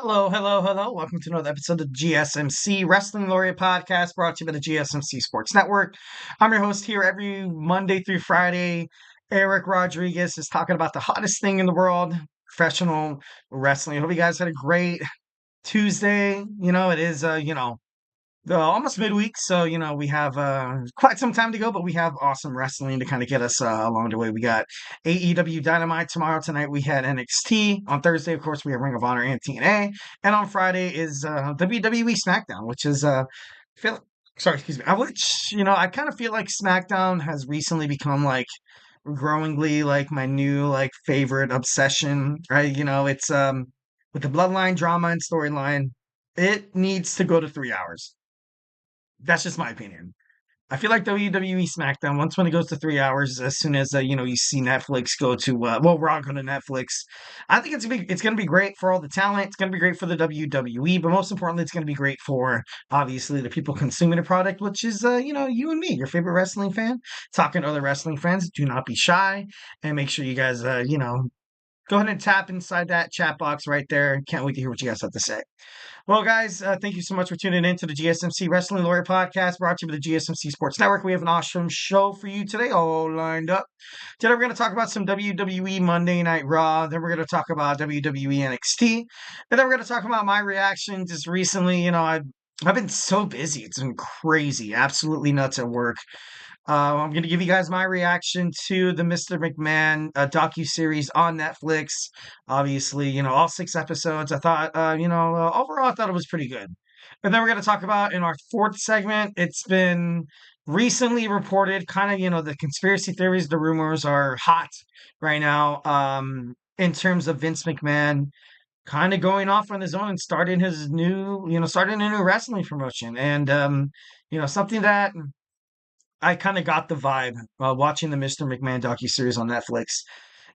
Hello, hello, hello. Welcome to another episode of GSMC Wrestling Laureate podcast brought to you by the GSMC Sports Network. I'm your host here every Monday through Friday. Eric Rodriguez is talking about the hottest thing in the world, professional wrestling. I hope you guys had a great Tuesday. It is, almost midweek, so we have quite some time to go, but we have awesome wrestling to kind of get us along the way. We got AEW Dynamite tomorrow. Tonight we had NXT. On Thursday, of course, we have Ring of Honor and TNA, and on Friday is WWE SmackDown, which is feel sorry, excuse me. I kind of feel like SmackDown has recently become like growingly like my new like favorite obsession, right? It's with the bloodline drama and storyline, it needs to go to 3 hours. That's just my opinion. I feel like WWE SmackDown, once when it goes to 3 hours, as soon as you see Netflix go to Raw go to Netflix, I think it's gonna be great for all the talent. It's gonna be great for the WWE, but most importantly, it's gonna be great for obviously the people consuming the product, which is you and me, your favorite wrestling fan. Talking to other wrestling fans, do not be shy and make sure you guys go ahead and tap inside that chat box right there. Can't wait to hear what you guys have to say. Well, guys, thank you so much for tuning in to the GSMC Wrestling Laureate podcast brought to you by the GSMC Sports Network. We have an awesome show for you today, all lined up. Today, we're going to talk about some WWE Monday Night Raw. Then, we're going to talk about WWE NXT. And then, we're going to talk about my reaction just recently. I've been so busy. It's been crazy, absolutely nuts at work. I'm going to give you guys my reaction to the Mr. McMahon docuseries on Netflix. Obviously, all 6 episodes. I thought, overall, I thought it was pretty good. And then we're going to talk about in our fourth segment, it's been recently reported, kind of, the conspiracy theories, the rumors are hot right now in terms of Vince McMahon kind of going off on his own and starting a new wrestling promotion. And, something that I kind of got the vibe while watching the Mr. McMahon docuseries on Netflix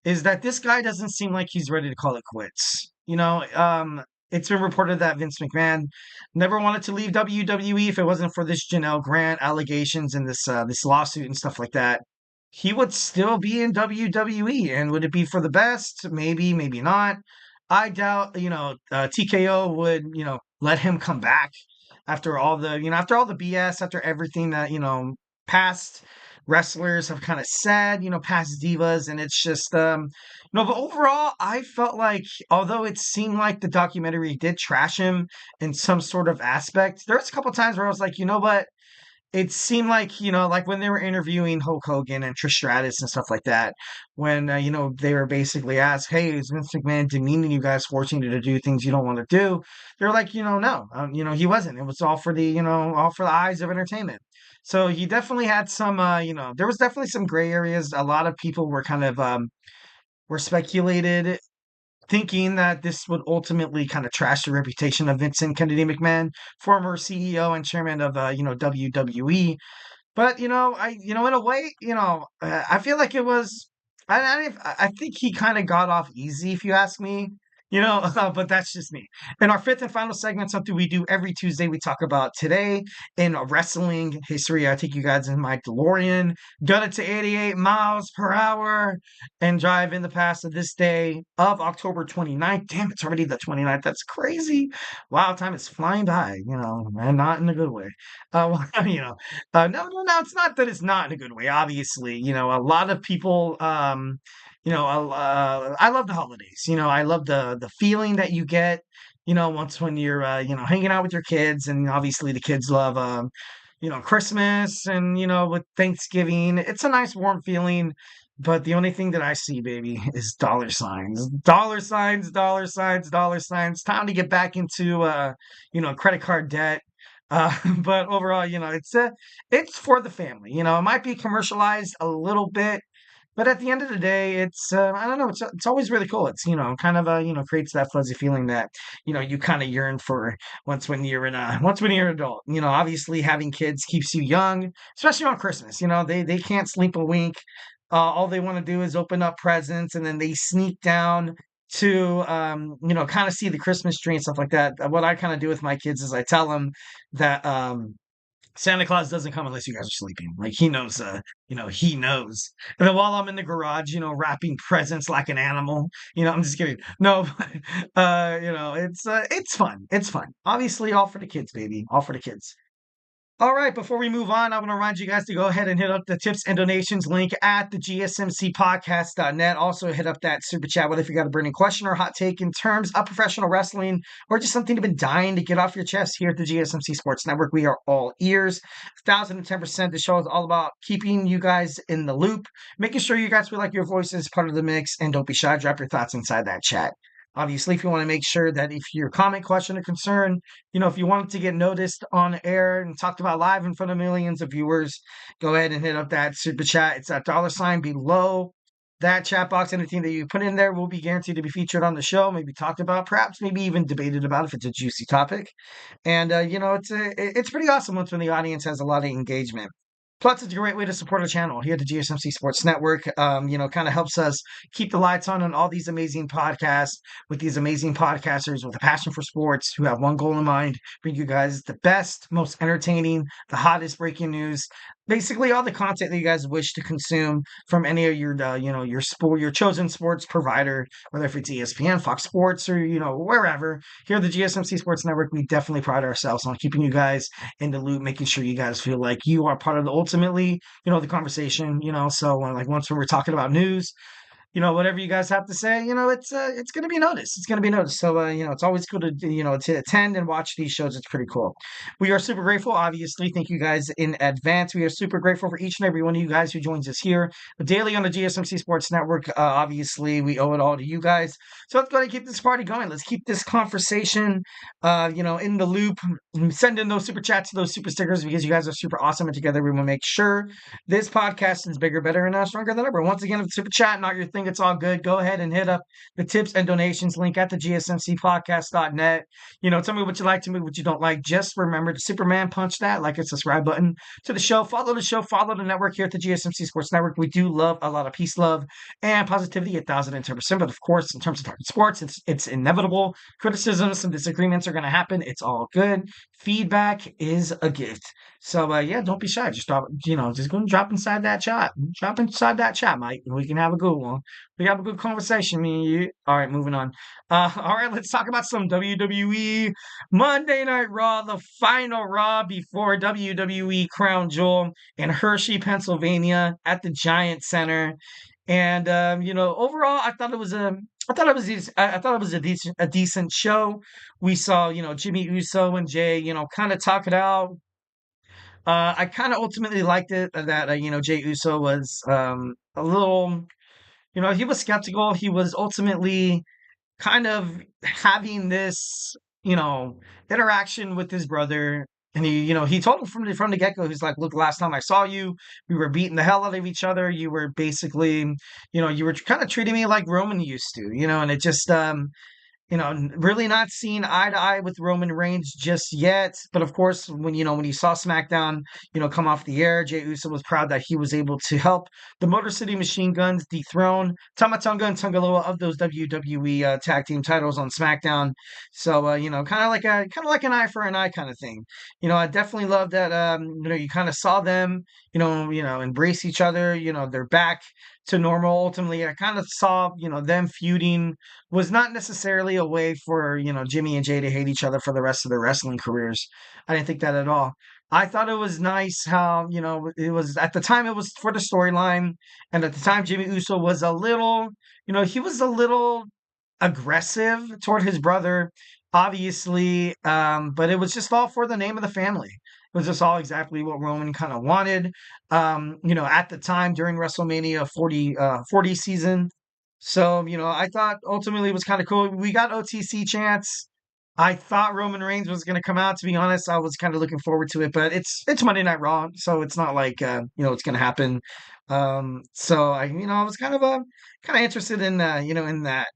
is that this guy doesn't seem like he's ready to call it quits. It's been reported that Vince McMahon never wanted to leave WWE if it wasn't for this Janelle Grant allegations and this lawsuit and stuff like that. He would still be in WWE, and would it be for the best? Maybe, maybe not. I doubt. TKO would let him come back after all the BS, after everything that past wrestlers have kind of said, past divas, and it's just but overall I felt like although it seemed like the documentary did trash him in some sort of aspect, there was a couple times where I was like, you know what? It seemed like, like when they were interviewing Hulk Hogan and Trish Stratus and stuff like that, when, they were basically asked, hey, is Vince McMahon demeaning you guys, forcing you to do things you don't want to do? They're like, no, he wasn't. It was all for all for the eyes of entertainment. So he definitely had some, there was definitely some gray areas. A lot of people were kind of, were speculated thinking that this would ultimately kind of trash the reputation of Vincent Kennedy McMahon, former CEO and chairman of WWE. But in a way, I feel like it was. I think he kind of got off easy, if you ask me. But that's just me. In our fifth and final segment, something we do every Tuesday, we talk about today in wrestling history. I take you guys in my DeLorean, gun it to 88 miles per hour, and drive in the past of this day of October 29th. Damn, it's already the 29th. That's crazy. Wow, time is flying by, and not in a good way. No, it's not that it's not in a good way. Obviously, a lot of people, I love the holidays. I love the feeling that you get, once when you're, hanging out with your kids, and obviously the kids love, Christmas and with Thanksgiving. It's a nice warm feeling. But the only thing that I see, baby, is dollar signs, dollar signs, dollar signs, dollar signs. Time to get back into, credit card debt. But overall, it's for the family. It might be commercialized a little bit, but at the end of the day, it's I don't know. It's always really cool. It's kind of creates that fuzzy feeling that you kind of yearn for once when you're an adult. Obviously having kids keeps you young, especially on Christmas. They can't sleep a wink. All they want to do is open up presents, and then they sneak down to kind of see the Christmas tree and stuff like that. What I kind of do with my kids is I tell them that Santa Claus doesn't come unless you guys are sleeping. Like he knows, he knows. And then while I'm in the garage, wrapping presents like an animal, I'm just kidding. No, but, it's fun. It's fun. Obviously, all for the kids, baby. All for the kids. All right, before we move on, I want to remind you guys to go ahead and hit up the tips and donations link at the GSMCpodcast.net. Also, hit up that super chat, whether if you got a burning question or hot take in terms of professional wrestling or just something you've been dying to get off your chest here at the GSMC Sports Network. We are all ears. 1,010%. The show is all about keeping you guys in the loop, making sure you guys feel like your voice is part of the mix, and don't be shy. Drop your thoughts inside that chat. Obviously, if you want to make sure that if your comment, question, or concern, if you want it to get noticed on air and talked about live in front of millions of viewers, go ahead and hit up that super chat. It's that $ below that chat box. Anything that you put in there will be guaranteed to be featured on the show, maybe talked about, perhaps maybe even debated about if it's a juicy topic. And it's pretty awesome when the audience has a lot of engagement. Plus, it's a great way to support our channel here at the GSMC Sports Network. Kind of helps us keep the lights on all these amazing podcasts with these amazing podcasters with a passion for sports who have one goal in mind: bring you guys the best, most entertaining, the hottest breaking news, basically all the content that you guys wish to consume from any of your, your chosen sports provider, whether if it's ESPN, Fox Sports, or wherever. Here at the GSMC Sports Network, we definitely pride ourselves on keeping you guys in the loop, making sure you guys feel like you are part of ultimately, the conversation. So like once when we're talking about news, whatever you guys have to say, it's going to be noticed. It's going to be noticed. So, it's always cool to, to attend and watch these shows. It's pretty cool. We are super grateful, obviously. Thank you guys in advance. We are super grateful for each and every one of you guys who joins us here daily on the GSMC Sports Network. Obviously, we owe it all to you guys. So let's go ahead and keep this party going. Let's keep this conversation, in the loop. Send in those super chats, those super stickers, because you guys are super awesome. And together we will make sure this podcast is bigger, better, and stronger than ever. Once again, if it's super chat not your thing, it's all good. Go ahead and hit up the tips and donations link at the GSMCpodcast.net. Tell me what you like, tell me what you don't like. Just remember to Superman punch that like and subscribe button to the show. Follow the show, follow the network here at the GSMC Sports Network. We do love a lot of peace, love, and positivity 1,010%. But of course, in terms of talking sports, it's inevitable. Criticisms and disagreements are going to happen. It's all good. Feedback is a gift. So don't be shy. Just just go and drop inside that chat. Drop inside that chat, Mike. We can have a good one. We have a good conversation, me and you. All right, moving on. All right, let's talk about some WWE Monday Night Raw, the final Raw before WWE Crown Jewel in Hershey, Pennsylvania, at the Giant Center. And overall, I thought it was a decent show. We saw Jimmy Uso and Jey kind of talk it out. I kind of ultimately liked it that Jey Uso was a little, he was skeptical. He was ultimately kind of having this, interaction with his brother. And he told him from the get go, he's like, look, last time I saw you, we were beating the hell out of each other. You were basically, you were kind of treating me like Roman used to, and it just, really not seeing eye to eye with Roman Reigns just yet. But of course, when you saw SmackDown, come off the air, Jey Uso was proud that he was able to help the Motor City Machine Guns dethrone Tama Tonga and Tungaloa of those WWE tag team titles on SmackDown. So kind of like an eye for an eye kind of thing. I definitely love that. You kind of saw them, embrace each other. They're back to normal. Ultimately, I kind of saw, them feuding was not necessarily a way for, Jimmy and Jey to hate each other for the rest of their wrestling careers. I didn't think that at all. I thought it was nice how, it was at the time it was for the storyline. And at the time, Jimmy Uso was a little, he was a little aggressive toward his brother, obviously. But it was just all for the name of the family. It was just all exactly what Roman kind of wanted. At the time during WrestleMania 40 season. So, I thought ultimately it was kind of cool. We got OTC chants. I thought Roman Reigns was going to come out. To be honest, I was kind of looking forward to it, but it's Monday Night Raw, so it's not like it's going to happen. So I was kind of interested in in that.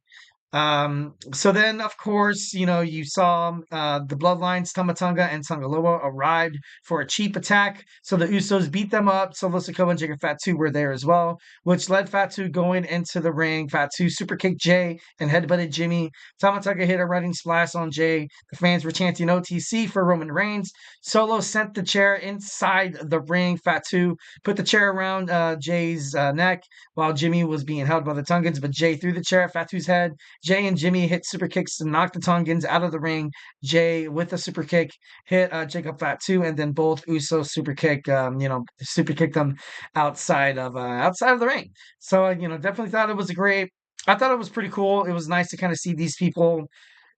So then, of course, you saw the Bloodlines, Tamatonga and Tangaloa arrived for a cheap attack. So the Usos beat them up. Solo Sikoa and Jacob Fatu were there as well, which led Fatu going into the ring. Fatu super kicked Jey and headbutted Jimmy. Tamatonga hit a running splash on Jey. The fans were chanting OTC for Roman Reigns. Solo sent the chair inside the ring. Fatu put the chair around Jey's neck while Jimmy was being held by the Tongans, but Jey threw the chair at Fatu's head. Jey and Jimmy hit super kicks to knock the Tongans out of the ring. Jey, with a super kick, hit Jacob Fatu, and then both Usos super kicked them outside of the ring. So, definitely thought it was a great. I thought it was pretty cool. It was nice to kind of see these people,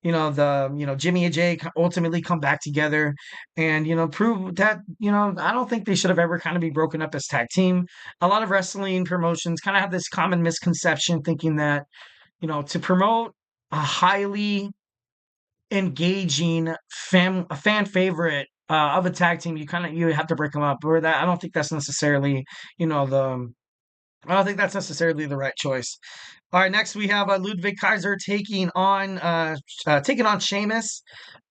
Jimmy and Jey ultimately come back together and, prove that, I don't think they should have ever kind of be broken up as tag team. A lot of wrestling promotions kind of have this common misconception thinking that, to promote a highly engaging a fan favorite of a tag team, you have to break them up. Or that I don't think that's necessarily, you know, the I don't think that's necessarily the right choice. All right, next we have Ludvig Kaiser taking on Sheamus.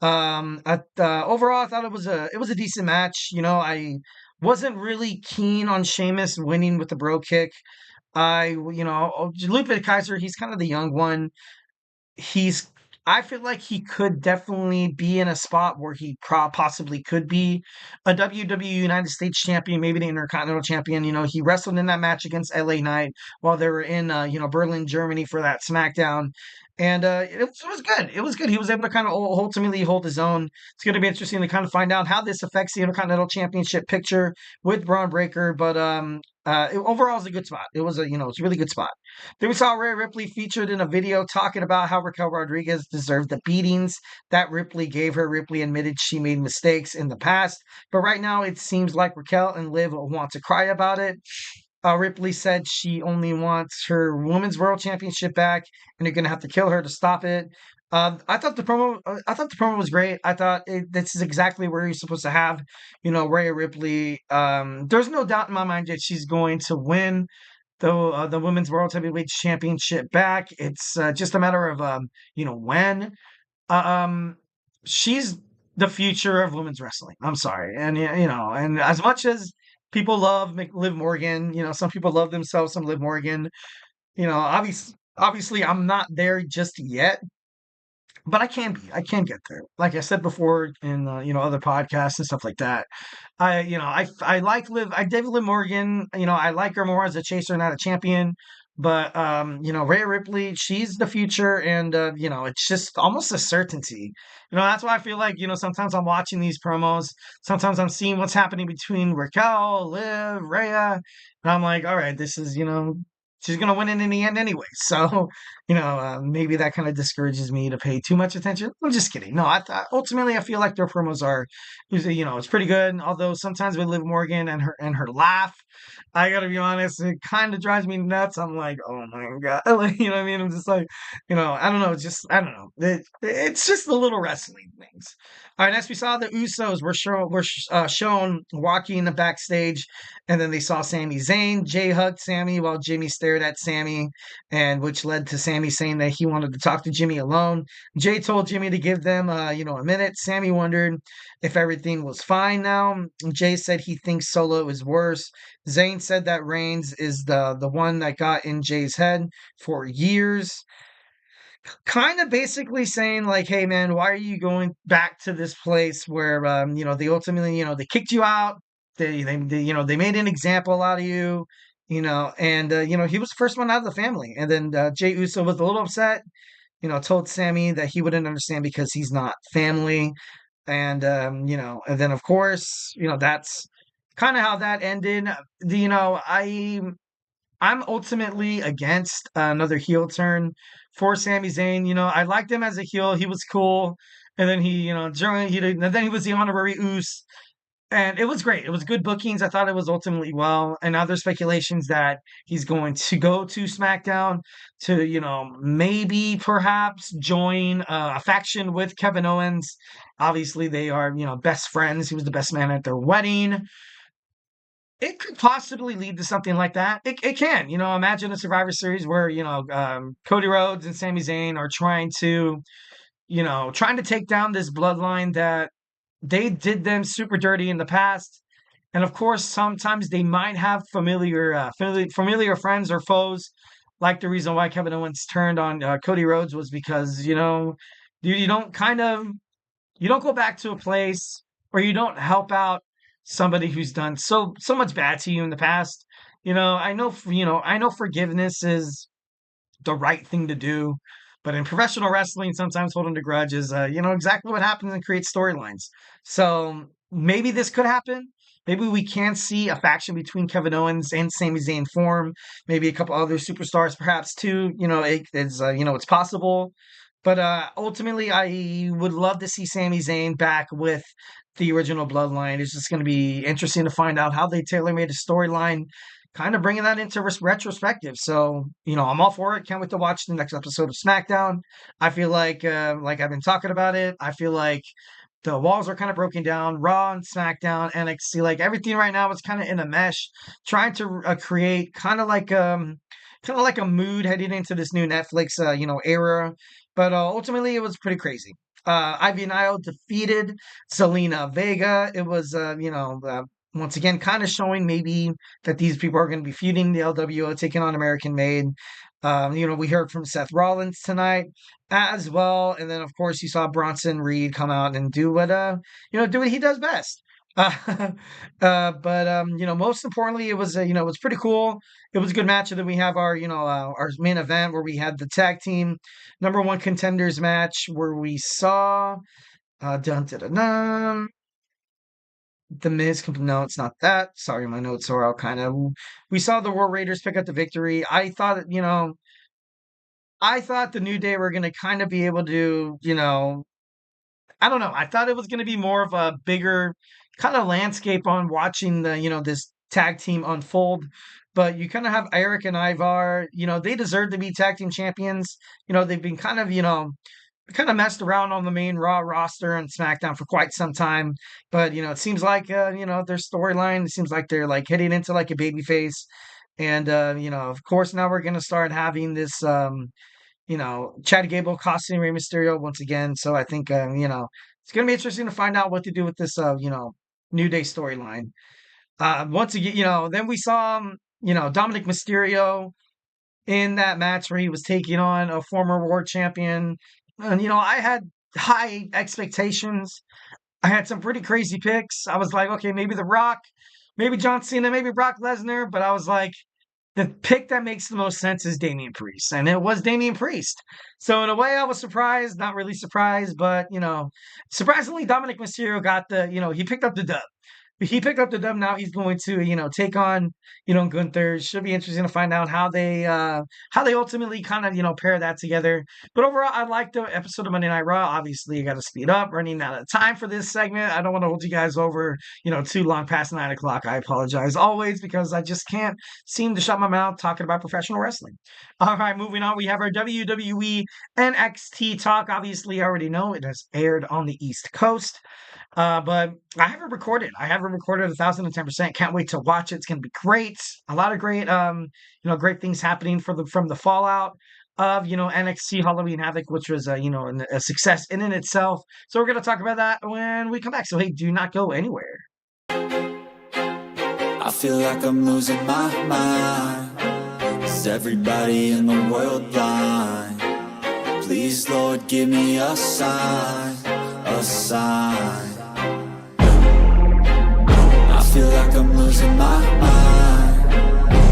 Overall, I thought it was a decent match. I wasn't really keen on Sheamus winning with the bro kick. Ludwig Kaiser, he's kind of the young one. He's I feel like he could definitely be in a spot where he possibly could be a WWE United States champion, maybe the Intercontinental champion. He wrestled in that match against LA Knight while they were in, Berlin, Germany for that SmackDown. And it was good. It was good. He was able to kind of ultimately hold his own. It's going to be interesting to kind of find out how this affects the Intercontinental Championship picture with Braun Breaker. But overall, it was a good spot. It's a really good spot. Then we saw Rhea Ripley featured in a video talking about how Raquel Rodriguez deserved the beatings that Ripley gave her. Ripley admitted she made mistakes in the past, but right now it seems like Raquel and Liv want to cry about it. Ripley said she only wants her Women's World Championship back, and you're gonna have to kill her to stop it. I thought the promo was great. I thought this is exactly where you're supposed to have, Rhea Ripley. There's no doubt in my mind that she's going to win the Women's World Heavyweight Championship back. It's just a matter of when. Um, she's the future of women's wrestling. I'm sorry, and and as much as people love Liv Morgan, some people love themselves some Liv Morgan. Obviously, I'm not there just yet, but I can be. I can get there. Like I said before in other podcasts and stuff like that. I like Liv. I David Liv Morgan. I like her more as a chaser, not a champion. But Rhea Ripley, she's the future, and it's just almost a certainty. That's why I feel like sometimes I'm watching these promos. Sometimes I'm seeing what's happening between Raquel, Liv, Rhea, and I'm like, all right, this is she's gonna win it in the end anyway. So maybe that kind of discourages me to pay too much attention. I'm just kidding. No, ultimately I feel like their promos are, it's pretty good. Although sometimes with Liv Morgan and her laugh, I gotta be honest, it kind of drives me nuts. I'm like, oh my god, like, you know what I mean? I'm just like, I don't know, I don't know. It's just the little wrestling things. All right, next we saw the Usos were shown walking the backstage, and then they saw Sami Zayn. Jey hugged Sami while Jimmy stared at Sami, and which led to Sami saying that he wanted to talk to Jimmy alone. Jey told Jimmy to give them, a minute. Sami wondered if everything was fine now. Jey said he thinks Solo is worse. Zayn said that Reigns is the one that got in Jay's head for years. Kind of basically saying like, hey man, why are you going back to this place where they ultimately, they kicked you out. They made an example out of you, and he was the first one out of the family. And then Jey Uso was a little upset, told Sami that he wouldn't understand because he's not family. And then of course, that's kind of how that ended. I'm ultimately against another heel turn for Sami Zayn. I liked him as a heel; he was cool, and then and then he was the honorary Oos, and it was great. It was good bookings. I thought it was ultimately well. And now there's speculations that he's going to go to SmackDown to maybe perhaps join a faction with Kevin Owens. Obviously, they are best friends. He was the best man at their wedding. It could possibly lead to something like that. It can, imagine a Survivor Series where, Cody Rhodes and Sami Zayn are trying to take down this bloodline that they did them super dirty in the past. And of course, sometimes they might have familiar friends or foes. Like the reason why Kevin Owens turned on Cody Rhodes was because, you don't you don't go back to a place or you don't help out somebody who's done so much bad to you in the past. I know forgiveness is the right thing to do. But in professional wrestling, sometimes holding a grudge is, exactly what happens and creates storylines. So maybe this could happen. Maybe we can see a faction between Kevin Owens and Sami Zayn form. Maybe a couple other superstars, perhaps too. It's possible. But ultimately, I would love to see Sami Zayn back with the original Bloodline. It's just going to be interesting to find out how they tailor-made a storyline, kind of bringing that into retrospective. So, I'm all for it. Can't wait to watch the next episode of SmackDown. I feel like I've been talking about it, I feel like the walls are kind of broken down. Raw and SmackDown, NXT, like everything right now is kind of in a mesh, trying to create kind of like a mood heading into this new Netflix, era. But ultimately, it was pretty crazy. Ivy Nile defeated Zelina Vega. It was, once again, kind of showing maybe that these people are going to be feuding the LWO, taking on American Made. We heard from Seth Rollins tonight as well. And then, of course, you saw Bronson Reed come out and do what he does best. Most importantly, it was, it was pretty cool. It was a good match. And then we have our main event where we had the tag team #1 contenders match where we saw, The Miz, no, it's not that. Sorry, my notes are all we saw the War Raiders pick up the victory. I thought the New Day were going to kind of be able to, I don't know. I thought it was going to be more of a bigger kind of landscape on watching this tag team unfold. But you kind of have Eric and Ivar, they deserve to be tag team champions. They've been kind of messed around on the main Raw roster and SmackDown for quite some time. But, it seems like, their storyline, it seems like they're like heading into like a babyface. And, of course, now we're going to start having this, Chad Gable costing Rey Mysterio once again. So I think, it's going to be interesting to find out what to do with this, New Day storyline. Once again, then we saw, Dominik Mysterio in that match where he was taking on a former world champion. And, I had high expectations. I had some pretty crazy picks. I was like, okay, maybe The Rock, maybe John Cena, maybe Brock Lesnar. But I was like, the pick that makes the most sense is Damien Priest. And it was Damien Priest. So in a way, I was surprised, not really surprised, but, surprisingly, Dominik Mysterio got he picked up the dub. He picked up the dub. Now he's going to, take on, Gunther. Should be interesting to find out how they ultimately kind of, pair that together. But overall, I liked the episode of Monday Night Raw. Obviously, you got to speed up, running out of time for this segment. I don't want to hold you guys over, too long past 9 o'clock. I apologize always because I just can't seem to shut my mouth talking about professional wrestling. All right, moving on. We have our WWE NXT talk. Obviously, I already know it has aired on the East Coast. But I have it recorded. 1,010%. Can't wait to watch it. It's going to be great. A lot of great, great things happening from the fallout of, NXT Halloween Havoc, which was, a success in itself. So we're going to talk about that when we come back. So, hey, do not go anywhere. I feel like I'm losing my mind. Is everybody in the world blind? Please, Lord, give me a sign, a sign. I feel like I'm losing my mind.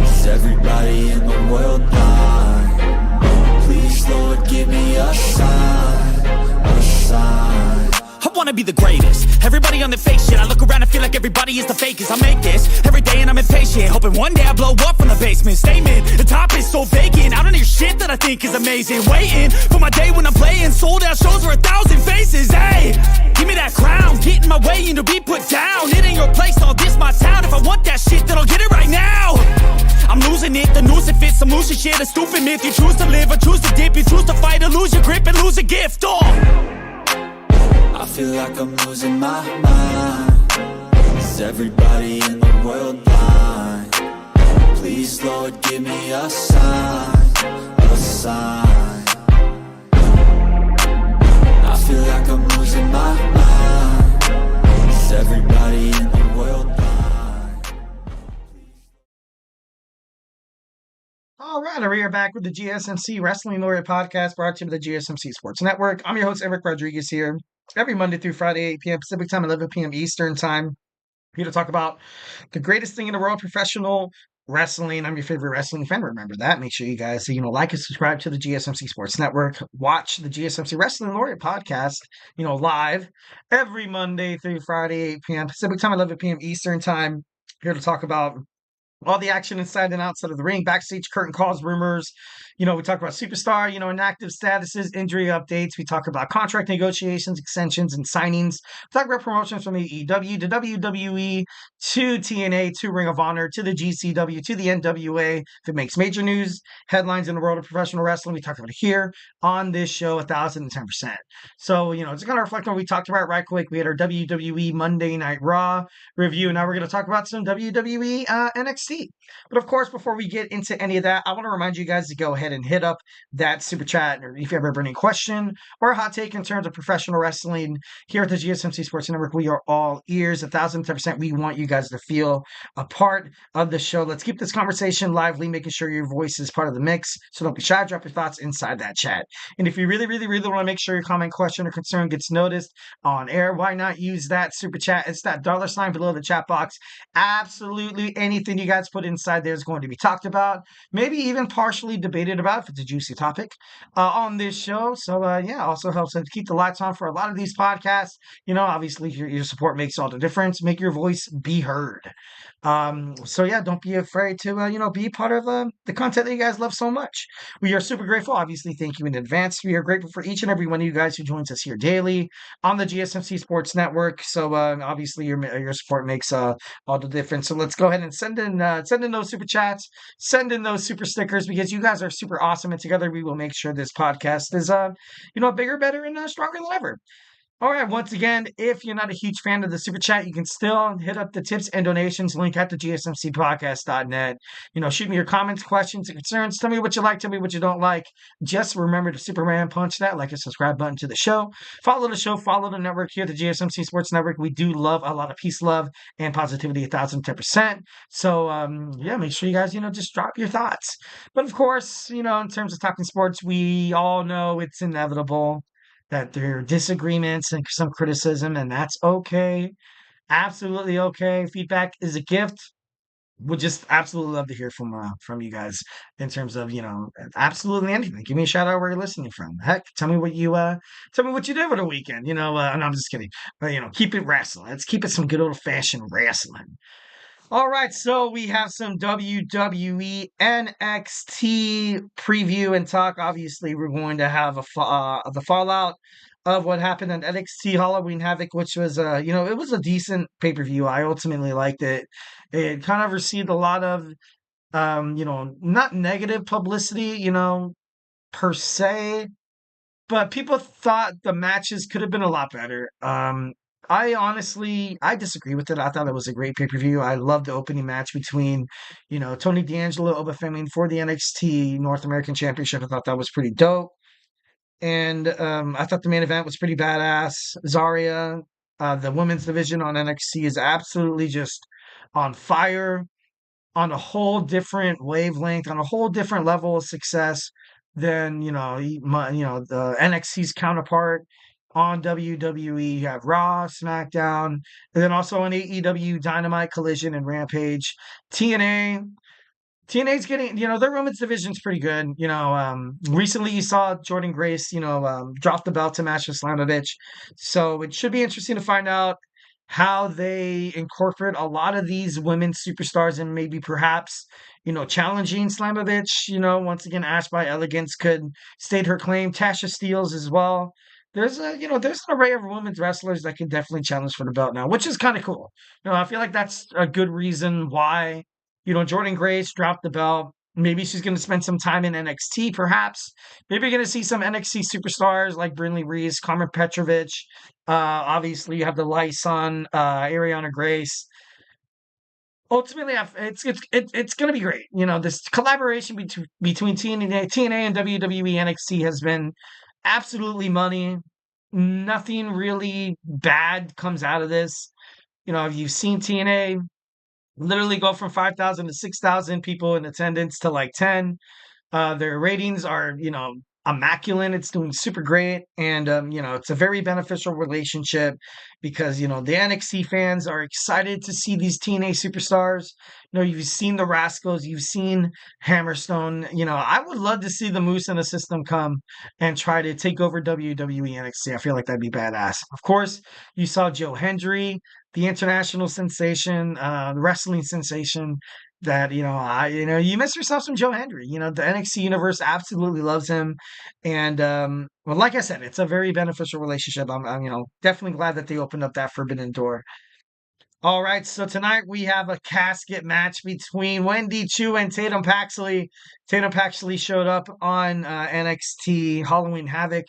Is everybody in the world blind? Please, Lord, give me a sign, a sign. I wanna be the greatest. Everybody on their fake shit. I look around and feel like everybody is the fakest. I make this every day and I'm impatient, hoping one day I blow up from the basement. Statement, the top is so vacant. I don't hear shit that I think is amazing. Waiting for my day when I'm playing sold out shows for 1,000 faces. Hey, give me that crown, get in my way and to be put down. It ain't your place, all this my town. If I want that shit, then I'll get it right now. I'm losing it, the noose it fits. I'm losing shit, a stupid myth. You choose to live or choose to dip. You choose to fight or lose your grip and lose a gift. I feel like I'm losing my mind. Is Is everybody in the world blind? Please, Lord, give me a sign, a sign. I feel like I'm losing my mind. Is everybody in the world blind? All right, we are back with the GSMC Wrestling Laureate podcast brought to you by the GSMC Sports Network. I'm your host, Raquel Rodriguez here, every Monday through Friday, 8 p.m. Pacific time, 11 p.m. Eastern time. Here to talk about the greatest thing in the world, professional wrestling. I'm your favorite wrestling fan. Remember that. Make sure you guys, like and subscribe to the GSMC Sports Network. Watch the GSMC Wrestling Laureate podcast, live every Monday through Friday, 8 p.m. Pacific time, 11 p.m. Eastern time. Here to talk about all the action inside and outside of the ring, backstage curtain calls, rumors. We talk about superstar, inactive statuses, injury updates. We talk about contract negotiations, extensions, and signings. We talk about promotions from the AEW to WWE to TNA to Ring of Honor to the GCW to the NWA. If it makes major news, headlines in the world of professional wrestling, we talk about it here on this show 1,010%. So, it's going to reflect on what we talked about right quick. We had our WWE Monday Night Raw review. Now we're going to talk about some WWE NXT. But of course, before we get into any of that, I want to remind you guys to go ahead and hit up that super chat, or if you ever have any question or a hot take in terms of professional wrestling here at the GSMC Sports Network, we are all ears, 1,010%. We want you guys to feel a part of the show. Let's keep this conversation lively, making sure your voice is part of the mix. So don't be shy, drop your thoughts inside that chat. And if you really, really, really want to make sure your comment, question, or concern gets noticed on air, why not use that super chat? It's that $ below the chat box. Absolutely anything you guys put inside there is going to be talked about, maybe even partially debated about if it's a juicy topic on this show. So also helps to keep the lights on for a lot of these podcasts. Obviously your support makes all the difference. Make your voice be heard. Don't be afraid to be part of the content that you guys love so much. We are super grateful. Obviously, thank you in advance. We are grateful for each and every one of you guys who joins us here daily on the GSMC Sports Network. So obviously your support makes all the difference. So let's go ahead and send in those super chats, send in those super stickers, because you guys are super awesome, and together we will make sure this podcast is bigger, better, and stronger than ever. All right, once again, if you're not a huge fan of the super chat, you can still hit up the tips and donations link at the gsmcpodcast.net. Shoot me your comments, questions, and concerns. Tell me what you like, tell me what you don't like. Just remember to Superman punch that like and subscribe button to the show. Follow the show, follow the network here, the GSMC Sports Network. We do love a lot of peace, love, and positivity 1,010%. So, make sure you guys, just drop your thoughts. But of course, in terms of talking sports, we all know it's inevitable that there are disagreements and some criticism, and that's okay. Absolutely okay. Feedback is a gift. Would just absolutely love to hear from you guys in terms of absolutely anything. Give me a shout out where you're listening from. Heck, tell me what you did over the weekend. No, I'm just kidding. But keep it wrestling. Let's keep it some good old fashioned wrestling. All right, so we have some WWE NXT preview and talk. Obviously, we're going to have the fallout of what happened at NXT Halloween Havoc, which was it was a decent pay-per-view. I ultimately liked it. It kind of received a lot of not negative publicity, per se, but people thought the matches could have been a lot better. I disagree with it. I thought it was a great pay-per-view. I loved the opening match between, Tony D'Angelo, Oba Femi for the NXT North American Championship. I thought that was pretty dope. And I thought the main event was pretty badass. Zarya, the women's division on NXT is absolutely just on fire, on a whole different wavelength, on a whole different level of success than the NXT's counterpart on WWE. You have Raw, SmackDown, and then also on AEW, Dynamite, Collision, and Rampage. TNA's getting, their women's division's pretty good. Recently you saw Jordan Grace, drop the belt to Masha Slamovich. So it should be interesting to find out how they incorporate a lot of these women superstars and maybe perhaps, challenging Slamovich. Once again, Ash by Elegance could state her claim. Tasha Steelz as well. There's there's an array of women's wrestlers that can definitely challenge for the belt now, which is kind of cool. I feel like that's a good reason why, Jordan Grace dropped the belt. Maybe she's going to spend some time in NXT, perhaps. Maybe you're going to see some NXT superstars like Brinley Reese, Carmen Petrovich. Obviously, you have the Lyson, Ariana Grace. ultimately, it's going to be great. This collaboration between TNA and WWE NXT has been absolutely money. Nothing really bad comes out of this. You've seen TNA literally go from 5,000 to 6,000 people in attendance to like 10. Their ratings are, immaculate. It's doing super great. And, it's a very beneficial relationship because, the NXT fans are excited to see these TNA superstars. You've seen the Rascals, you've seen Hammerstone. I would love to see the Moose and the System come and try to take over WWE NXT. I feel like that'd be badass. Of course, you saw Joe Hendry, the international sensation, the wrestling sensation that you miss yourself some Joe Hendry. The NXT universe absolutely loves him, and well, like I said, it's a very beneficial relationship. I'm definitely glad that they opened up that forbidden door. All right, so tonight we have a casket match between Wendy Choo and Tatum Paxley. Tatum Paxley showed up on NXT Halloween Havoc.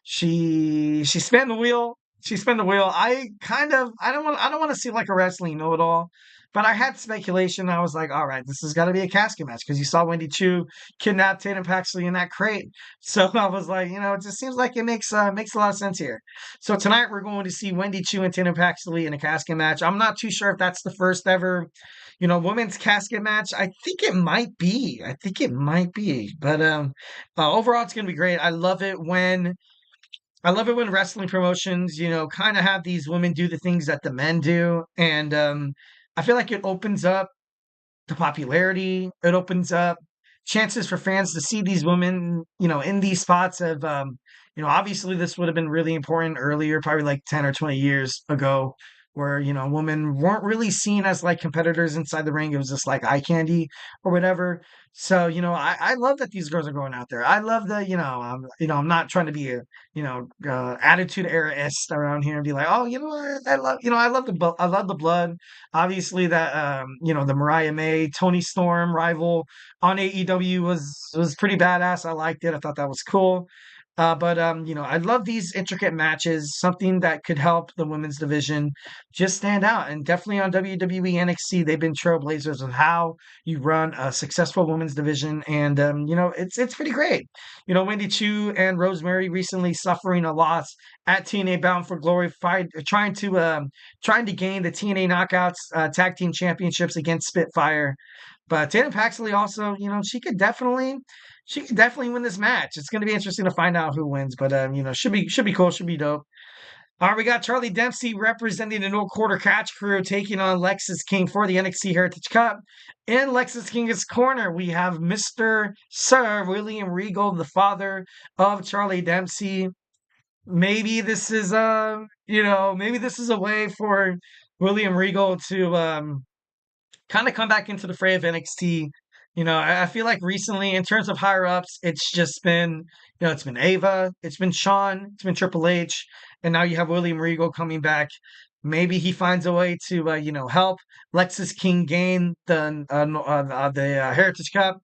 She spun the wheel. She spun the wheel. I don't want to seem like a wrestling know-it-all, but I had speculation. I was like, all right, this has got to be a casket match because you saw Wendy Choo kidnap Tatum Paxley in that crate. So I was like, it just seems like it makes a lot of sense here. So tonight we're going to see Wendy Choo and Tatum Paxley in a casket match. I'm not too sure if that's the first ever, women's casket match. I think it might be. But overall, it's going to be great. I love it when wrestling promotions, kind of have these women do the things that the men do, and I feel like it opens up the popularity. It opens up chances for fans to see these women, in these spots of, obviously this would have been really important earlier, probably like 10 or 20 years ago, where, women weren't really seen as like competitors inside the ring. It was just like eye candy or whatever. So, I love that these girls are going out there. I love that, I'm not trying to be a, attitude eraist around here and be like, oh, what? I love the blood. Obviously, that the Mariah May Tony Storm rival on AEW was pretty badass. I liked it. I thought that was cool. But I love these intricate matches. Something that could help the women's division just stand out. And definitely on WWE NXT, they've been trailblazers of how you run a successful women's division. And it's pretty great. Wendy Choo and Rosemary recently suffering a loss at TNA Bound for Glory, trying to gain the TNA Knockouts Tag Team Championships against Spitfire. But Tatum Paxley also, she could definitely win this match. It's going to be interesting to find out who wins, but should be cool, should be dope. All right, we got Charlie Dempsey representing the No Quarter Catch Crew taking on Lexis King for the NXT Heritage Cup. In Lexis King's corner, we have Mr. Sir William Regal, the father of Charlie Dempsey. Maybe this is a way for William Regal to kind of come back into the fray of NXT. I feel like recently, in terms of higher ups, it's just been, it's been Ava, it's been Shawn, it's been Triple H, and now you have William Regal coming back. Maybe he finds a way to, help Lexis King gain the Heritage Cup.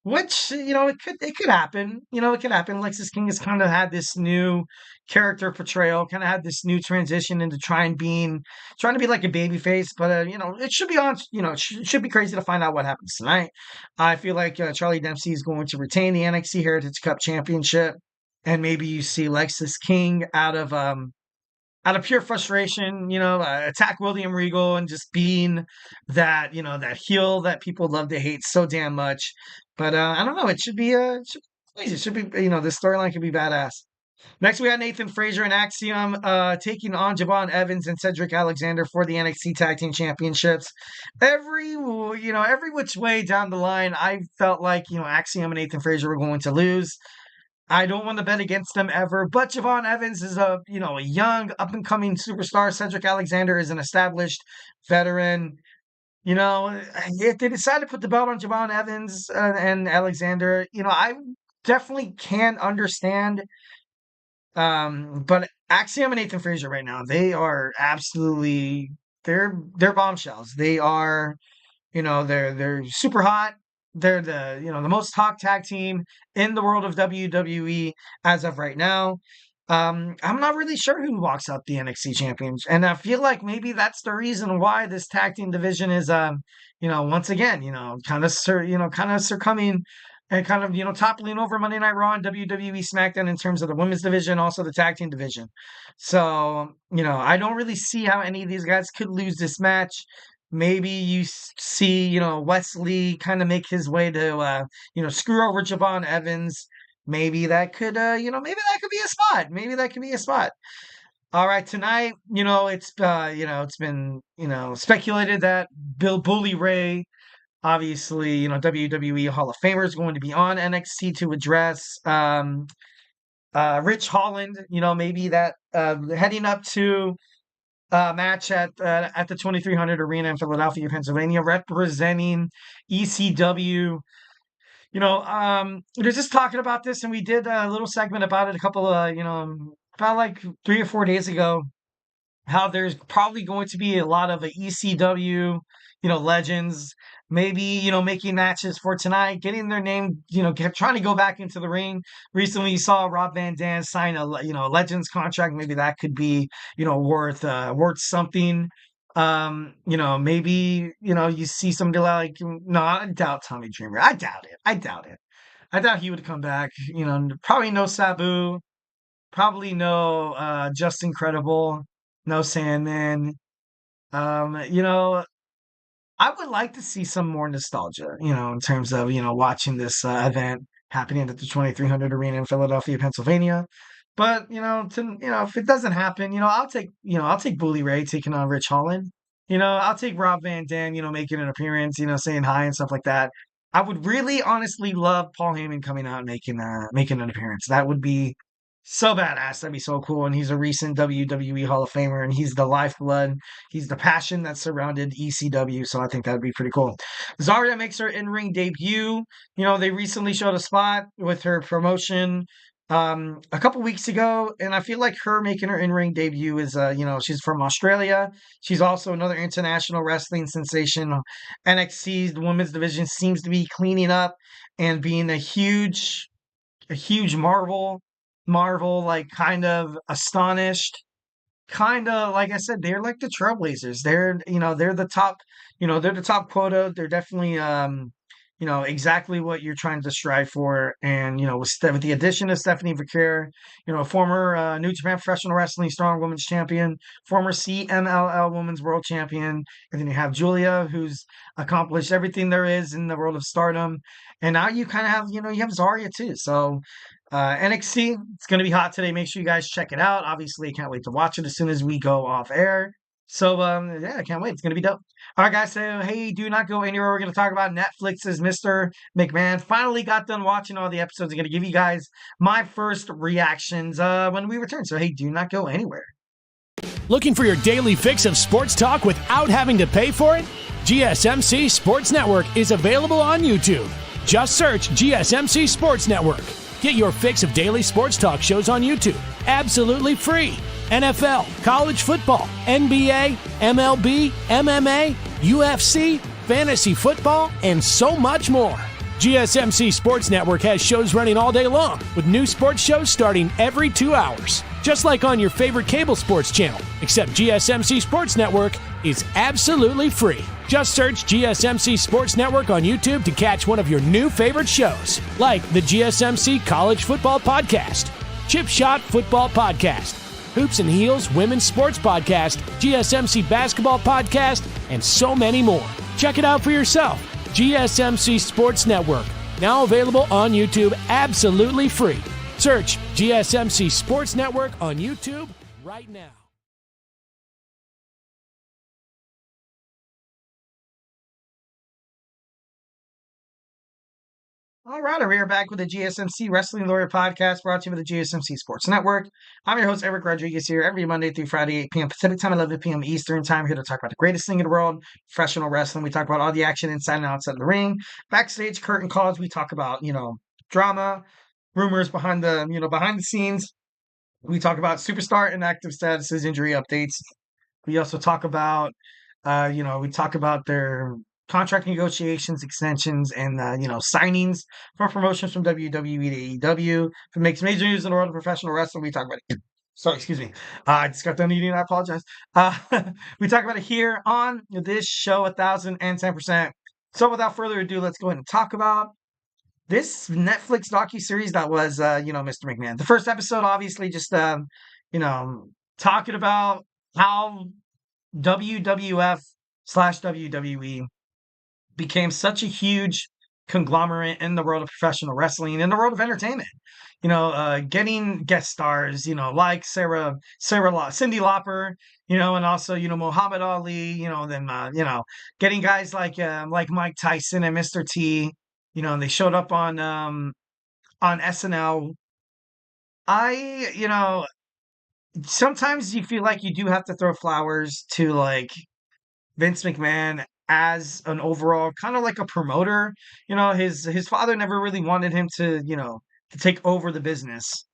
Which, it could happen. It could happen. Lexis King has kind of had this new character portrayal, kind of had this new transition into trying to be like a baby face. But, it should be on, it should be crazy to find out what happens tonight. I feel like Charlie Dempsey is going to retain the NXT Heritage Cup Championship. And maybe you see Lexis King out of pure frustration, attack William Regal and just being that heel that people love to hate so damn much. But I don't know. It should be crazy. It should be, this storyline could be badass. Next, we got Nathan Frazier and Axiom taking on Javon Evans and Cedric Alexander for the NXT Tag Team Championships. Every which way down the line, I felt like, Axiom and Nathan Frazier were going to lose. I don't want to bet against them ever, but Javon Evans is a young up and coming superstar. Cedric Alexander is an established veteran. If they decide to put the belt on Javon Evans and Alexander, I definitely can understand. But Axiom and Nathan Frazier right now, they are absolutely they're bombshells. They are, they're super hot. They're the most talked tag team in the world of WWE as of right now. I'm not really sure who walks out the NXT champions, and I feel like maybe that's the reason why this tag team division is, once again, kind of succumbing and kind of, toppling over Monday Night Raw and WWE SmackDown in terms of the women's division, also the tag team division. So, I don't really see how any of these guys could lose this match. Maybe you see, Wesley kind of make his way to, screw over Javon Evans. Maybe that could, maybe that could be a spot. Maybe that could be a spot. All right, tonight, it's been, speculated that Bill Bully Ray, obviously, WWE Hall of Famer, is going to be on NXT to address Rich Holland. Maybe that heading up to match at the 2300 Arena in Philadelphia, Pennsylvania, representing ECW. They're just talking about this, and we did a little segment about it a couple of, about like 3 or 4 days ago, how there's probably going to be a lot of ECW, legends, maybe, making matches for tonight, getting their name, trying to go back into the ring. Recently, you saw Rob Van Dam sign a, legends contract. Maybe that could be, worth something. Maybe, you see somebody like, no, I doubt Tommy Dreamer. I doubt it. I doubt he would come back. Probably no Sabu. Probably no Just Incredible. No Sandman. You know, I would like to see some more nostalgia, in terms of, watching this event happening at the 2300 Arena in Philadelphia, Pennsylvania. But, if it doesn't happen, I'll take Bully Ray taking on Rich Holland. I'll take Rob Van Dam, making an appearance, saying hi and stuff like that. I would really honestly love Paul Heyman coming out and making an appearance. That would be so badass. That'd be so cool. And he's a recent WWE Hall of Famer, and he's the lifeblood. He's the passion that surrounded ECW. So I think that'd be pretty cool. Zarya makes her in-ring debut. They recently showed a spot with her promotion a couple weeks ago, and I feel like her making her in-ring debut is, she's from Australia. She's also another international wrestling sensation. NXT's the women's division seems to be cleaning up and being a huge marvel, like kind of astonished, kind of like I said, they're like the trailblazers. They're the top, they're the top quota. They're definitely exactly what you're trying to strive for. And with the addition of Stephanie Vaquer, former New Japan Professional Wrestling Strong Women's Champion, former CMLL Women's World Champion, and then you have Julia, who's accomplished everything there is in the world of Stardom. And now you kind of have, you have Zarya too. So NXT, it's going to be hot today. Make sure you guys check it out. Obviously, I can't wait to watch it as soon as we go off air. So, yeah, I can't wait. It's going to be dope. All right, guys. So, hey, do not go anywhere. We're going to talk about Netflix's Mr. McMahon. Finally got done watching all the episodes. I'm going to give you guys my first reactions when we return. So, hey, do not go anywhere. Looking for your daily fix of sports talk without having to pay for it? GSMC Sports Network is available on YouTube. Just search GSMC Sports Network. Get your fix of daily sports talk shows on YouTube, absolutely free. NFL, college football, NBA, MLB, MMA, UFC, fantasy football, and so much more. GSMC Sports Network has shows running all day long, with new sports shows starting every 2 hours. Just like on your favorite cable sports channel, except GSMC Sports Network is absolutely free. Just search GSMC Sports Network on YouTube to catch one of your new favorite shows, like the GSMC College Football Podcast, Chip Shot Football Podcast, Hoops and Heels Women's Sports Podcast, GSMC Basketball Podcast, and so many more. Check it out for yourself. GSMC Sports Network, now available on YouTube absolutely free. Search GSMC Sports Network on YouTube right now. All right, we are back with the GSMC Wrestling Laureate podcast brought to you by the GSMC Sports Network. I'm your host, Eric Rodriguez, here every Monday through Friday, 8 p.m. Pacific time, 11 p.m. Eastern time, here to talk about the greatest thing in the world, professional wrestling. We talk about all the action inside and outside of the ring, backstage curtain calls. We talk about, drama, rumors behind the scenes. We talk about superstar inactive statuses, injury updates. We also talk about, we talk about their contract negotiations, extensions, and signings from promotions from WWE to AEW. If it makes major news in the world of professional wrestling, we talk about it. Sorry, excuse me. I just got done eating. I apologize. Uh, we talk about it here on this show, 1010%. So without further ado, let's go ahead and talk about this Netflix docuseries that was, Mr. McMahon. The first episode, obviously, just, talking about how WWF slash WWE became such a huge conglomerate in the world of professional wrestling, in the world of entertainment. Getting guest stars, like Cindy Lauper, and also, Muhammad Ali, then, getting guys like Mike Tyson and Mr. T, and they showed up on SNL. Sometimes you feel like you do have to throw flowers to like Vince McMahon as an overall kind of like a promoter. His father never really wanted him to take over the business.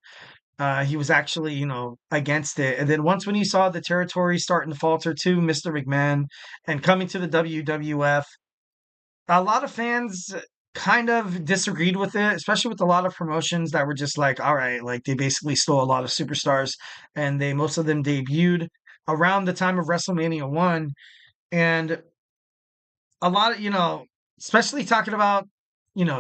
He was actually, against it. And then once when he saw the territory starting to falter to Mr. McMahon and coming to the WWF, a lot of fans kind of disagreed with it, especially with a lot of promotions that were just like, all right, like they basically stole a lot of superstars and most of them debuted around the time of WrestleMania 1. And a lot of, especially talking about,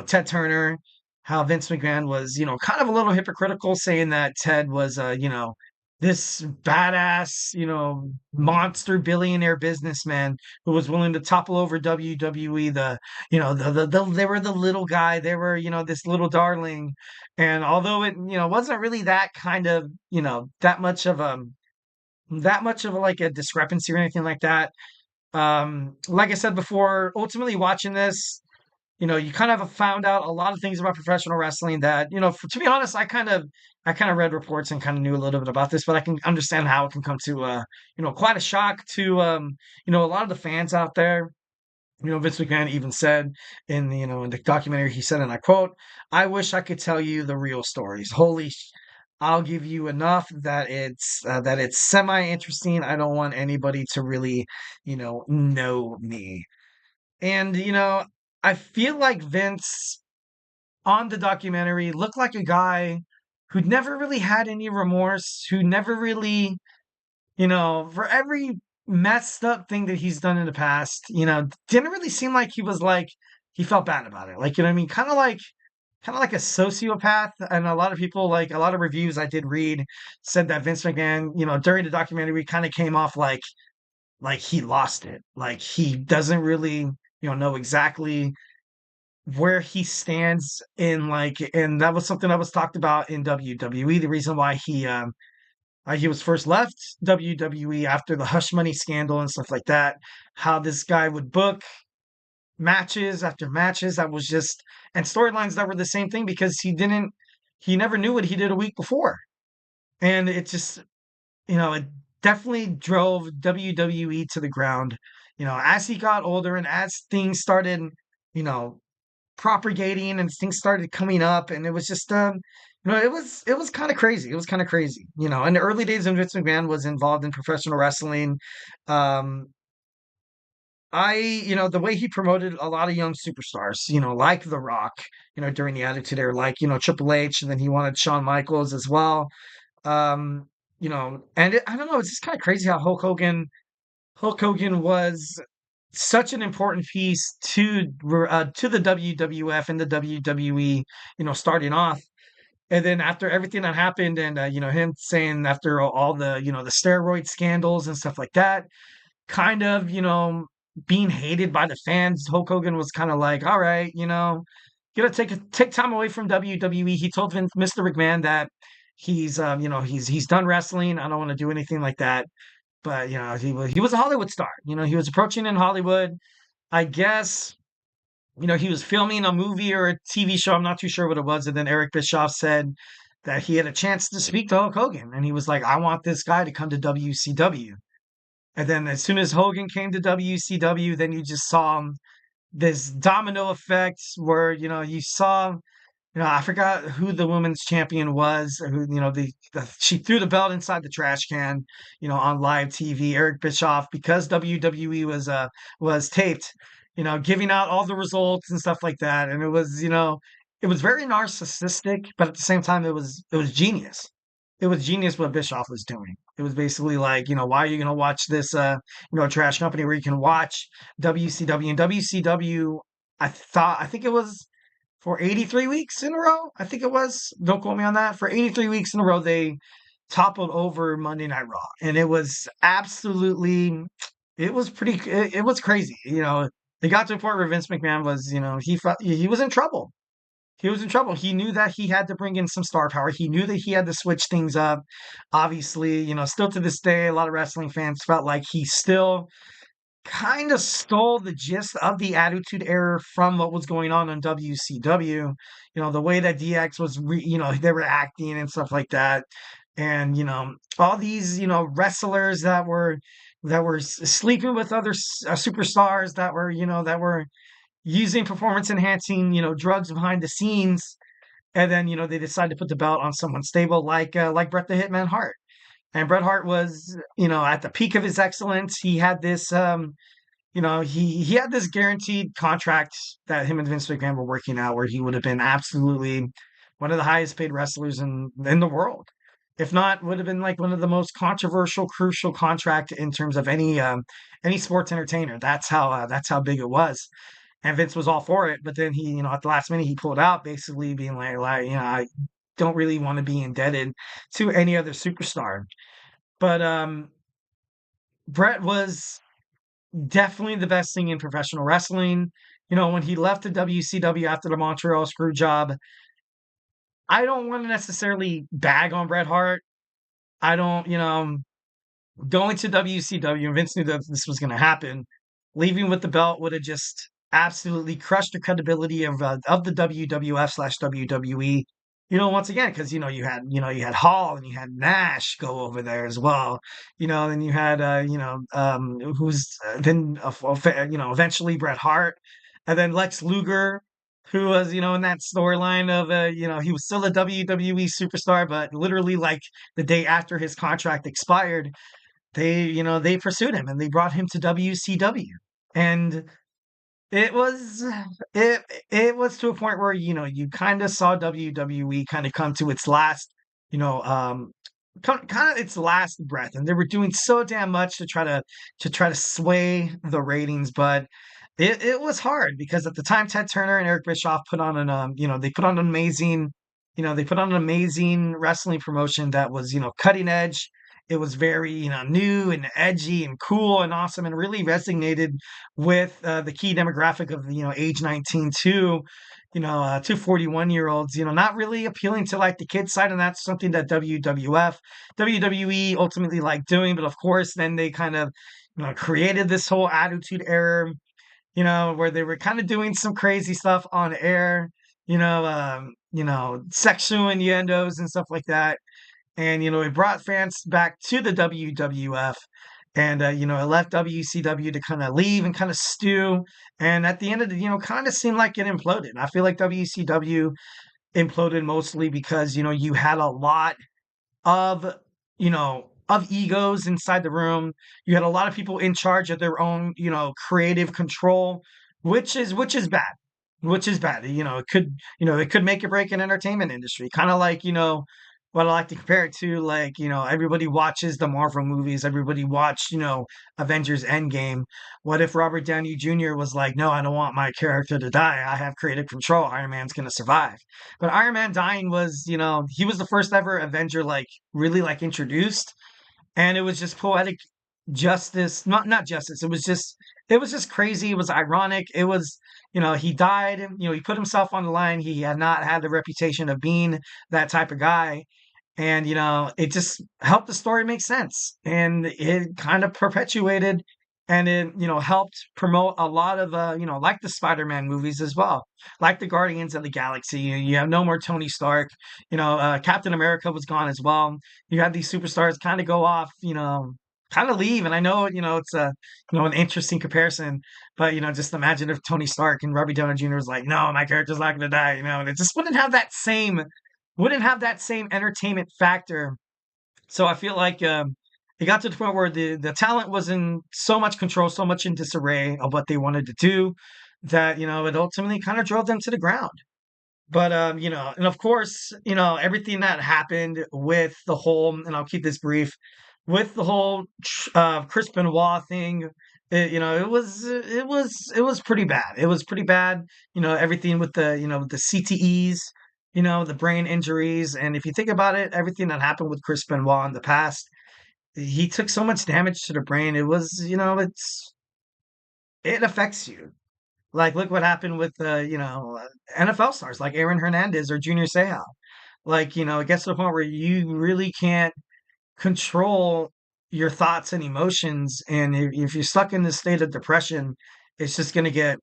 Ted Turner, how Vince McMahon was, kind of a little hypocritical saying that Ted was, this badass, monster billionaire businessman who was willing to topple over WWE. They were the little guy. They were, this little darling. And although it, wasn't really that kind of, that much of like a discrepancy or anything like that. Like I said before, ultimately watching this, you kind of found out a lot of things about professional wrestling that, to be honest, I kind of read reports and kind of knew a little bit about this, but I can understand how it can come to, quite a shock to, a lot of the fans out there. Vince McMahon even said in the documentary, he said, and I quote, "I wish I could tell you the real stories. I'll give you enough that it's semi interesting. I don't want anybody to really, know me." And, I feel like Vince on the documentary looked like a guy who'd never really had any remorse, who never really, for every messed up thing that he's done in the past, didn't really seem like he felt bad about it. Like, you know what I mean? Kind of like a sociopath. And a lot of people, like a lot of reviews I did read said that Vince McMahon, during the documentary kind of came off like he lost it. Like he doesn't really, know exactly where he stands and that was something that was talked about in WWE. The reason why he was first left WWE after the hush money scandal and stuff like that. How this guy would book matches after matches that was just and storylines that were the same thing because he never knew what he did a week before. And it just, it definitely drove WWE to the ground. As he got older and as things started, you know, propagating and things started coming up, and it was just, it was kind of crazy. It was kind of crazy. In the early days when Vince McMahon was involved in professional wrestling, um, the way he promoted a lot of young superstars, like The Rock, during the Attitude Era, like, Triple H, and then he wanted Shawn Michaels as well. Um, and I don't know, it's just kind of crazy how Hulk Hogan was such an important piece to the WWF and the WWE, starting off. And then after everything that happened, and him saying after all the the steroid scandals and stuff like that, kind of being hated by the fans, Hulk Hogan was kind of like, all right, gonna take time away from WWE. He told Mr. McMahon that he's done wrestling. I don't want to do anything like that. But he was a Hollywood star. He was approaching in Hollywood. I guess he was filming a movie or a TV show. I'm not too sure what it was. And then Eric Bischoff said that he had a chance to speak to Hulk Hogan, and he was like, "I want this guy to come to WCW." And then as soon as Hogan came to WCW, then you just saw this domino effect where you saw. I forgot who the women's champion was. Who she threw the belt inside the trash can. On live TV. Eric Bischoff, because WWE was taped. giving out all the results and stuff like that. And it was very narcissistic, but at the same time, it was genius. It was genius what Bischoff was doing. It was basically like, why are you going to watch this, trash company where you can watch WCW and WCW? I think it was for 83 weeks in a row. I think it was. Don't quote me on that. For 83 weeks in a row, they toppled over Monday Night Raw, and it was absolutely, it was crazy. It got to a point where Vince McMahon was, he was in trouble. He was in trouble. He knew that he had to bring in some star power. He knew that he had to switch things up. Obviously, still to this day, a lot of wrestling fans felt like he still kind of stole the gist of the Attitude Era from what was going on WCW. The way that DX was, they were acting and stuff like that, and all these wrestlers that were sleeping with other superstars that were using performance enhancing drugs behind the scenes, and then they decided to put the belt on someone stable like Bret the Hitman Hart. And Bret Hart was, at the peak of his excellence. He had this, he had this guaranteed contract that him and Vince McMahon were working out, where he would have been absolutely one of the highest paid wrestlers in the world. If not, would have been like one of the most controversial, crucial contract in terms of any sports entertainer. That's how big it was. And Vince was all for it, but then he, at the last minute, he pulled out, basically being like, I don't really want to be indebted to any other superstar. But Brett was definitely the best thing in professional wrestling. When he left the WCW after the Montreal screw job, I don't want to necessarily bag on Bret Hart. I don't, going to WCW, and Vince knew that this was going to happen. Leaving with the belt would have just absolutely crushed the credibility of the WWF/WWE. Once again, because you had Hall and you had Nash go over there as well. Then you had who's then eventually Bret Hart, and then Lex Luger, who was in that storyline of he was still a WWE superstar, but literally like the day after his contract expired, they pursued him and they brought him to WCW. And it was it was to a point where you kind of saw WWE kind of come to its last, kind of its last breath, and they were doing so damn much to try to sway the ratings, but it was hard because at the time Ted Turner and Eric Bischoff put on they put on an amazing, wrestling promotion that was cutting edge. It was very, new and edgy and cool and awesome, and really resonated with the key demographic of, age 19 to 41-year-olds, not really appealing to like the kids side. And that's something that WWE ultimately liked doing. But of course, then they kind of, created this whole Attitude Era, where they were kind of doing some crazy stuff on air, sexual innuendos and stuff like that. And, it brought fans back to the WWF, and, it left WCW to kind of leave and kind of stew. And at the end of the, kind of seemed like it imploded. I feel like WCW imploded mostly because, you had a lot of, of egos inside the room. You had a lot of people in charge of their own, creative control, which is bad. Which is bad. It could make or break an entertainment industry. Kind of like, what I like to compare it to, like, everybody watches the Marvel movies, everybody watched, Avengers Endgame. What if Robert Downey Jr. was like, no, I don't want my character to die. I have creative control. Iron Man's going to survive. But Iron Man dying was, he was the first ever Avenger, like, really, like, introduced. And it was just poetic justice, not justice. It was just crazy. It was ironic. It was, he died, he put himself on the line. He had not had the reputation of being that type of guy. And, it just helped the story make sense. And it kind of perpetuated, and it, helped promote a lot of, like the Spider-Man movies as well, like the Guardians of the Galaxy. You have no more Tony Stark. Captain America was gone as well. You had these superstars kind of go off, kind of leave. And I know, it's an interesting comparison, but, just imagine if Tony Stark and Robert Downey Jr. was like, no, my character's not going to die, and it just wouldn't have that same entertainment factor. So I feel like, it got to the point where the talent was in so much control, so much in disarray of what they wanted to do that, it ultimately kind of drove them to the ground. But and of course, everything that happened with the whole, and I'll keep this brief, with the whole Chris Benoit thing, it was pretty bad. It was pretty bad. Everything with the CTEs, the brain injuries, and if you think about it, everything that happened with Chris Benoit in the past, he took so much damage to the brain. It was, it affects you. Like, look what happened with NFL stars like Aaron Hernandez or Junior Seau. Like, it gets to the point where you really can't control your thoughts and emotions, and if you're stuck in this state of depression, it's just gonna get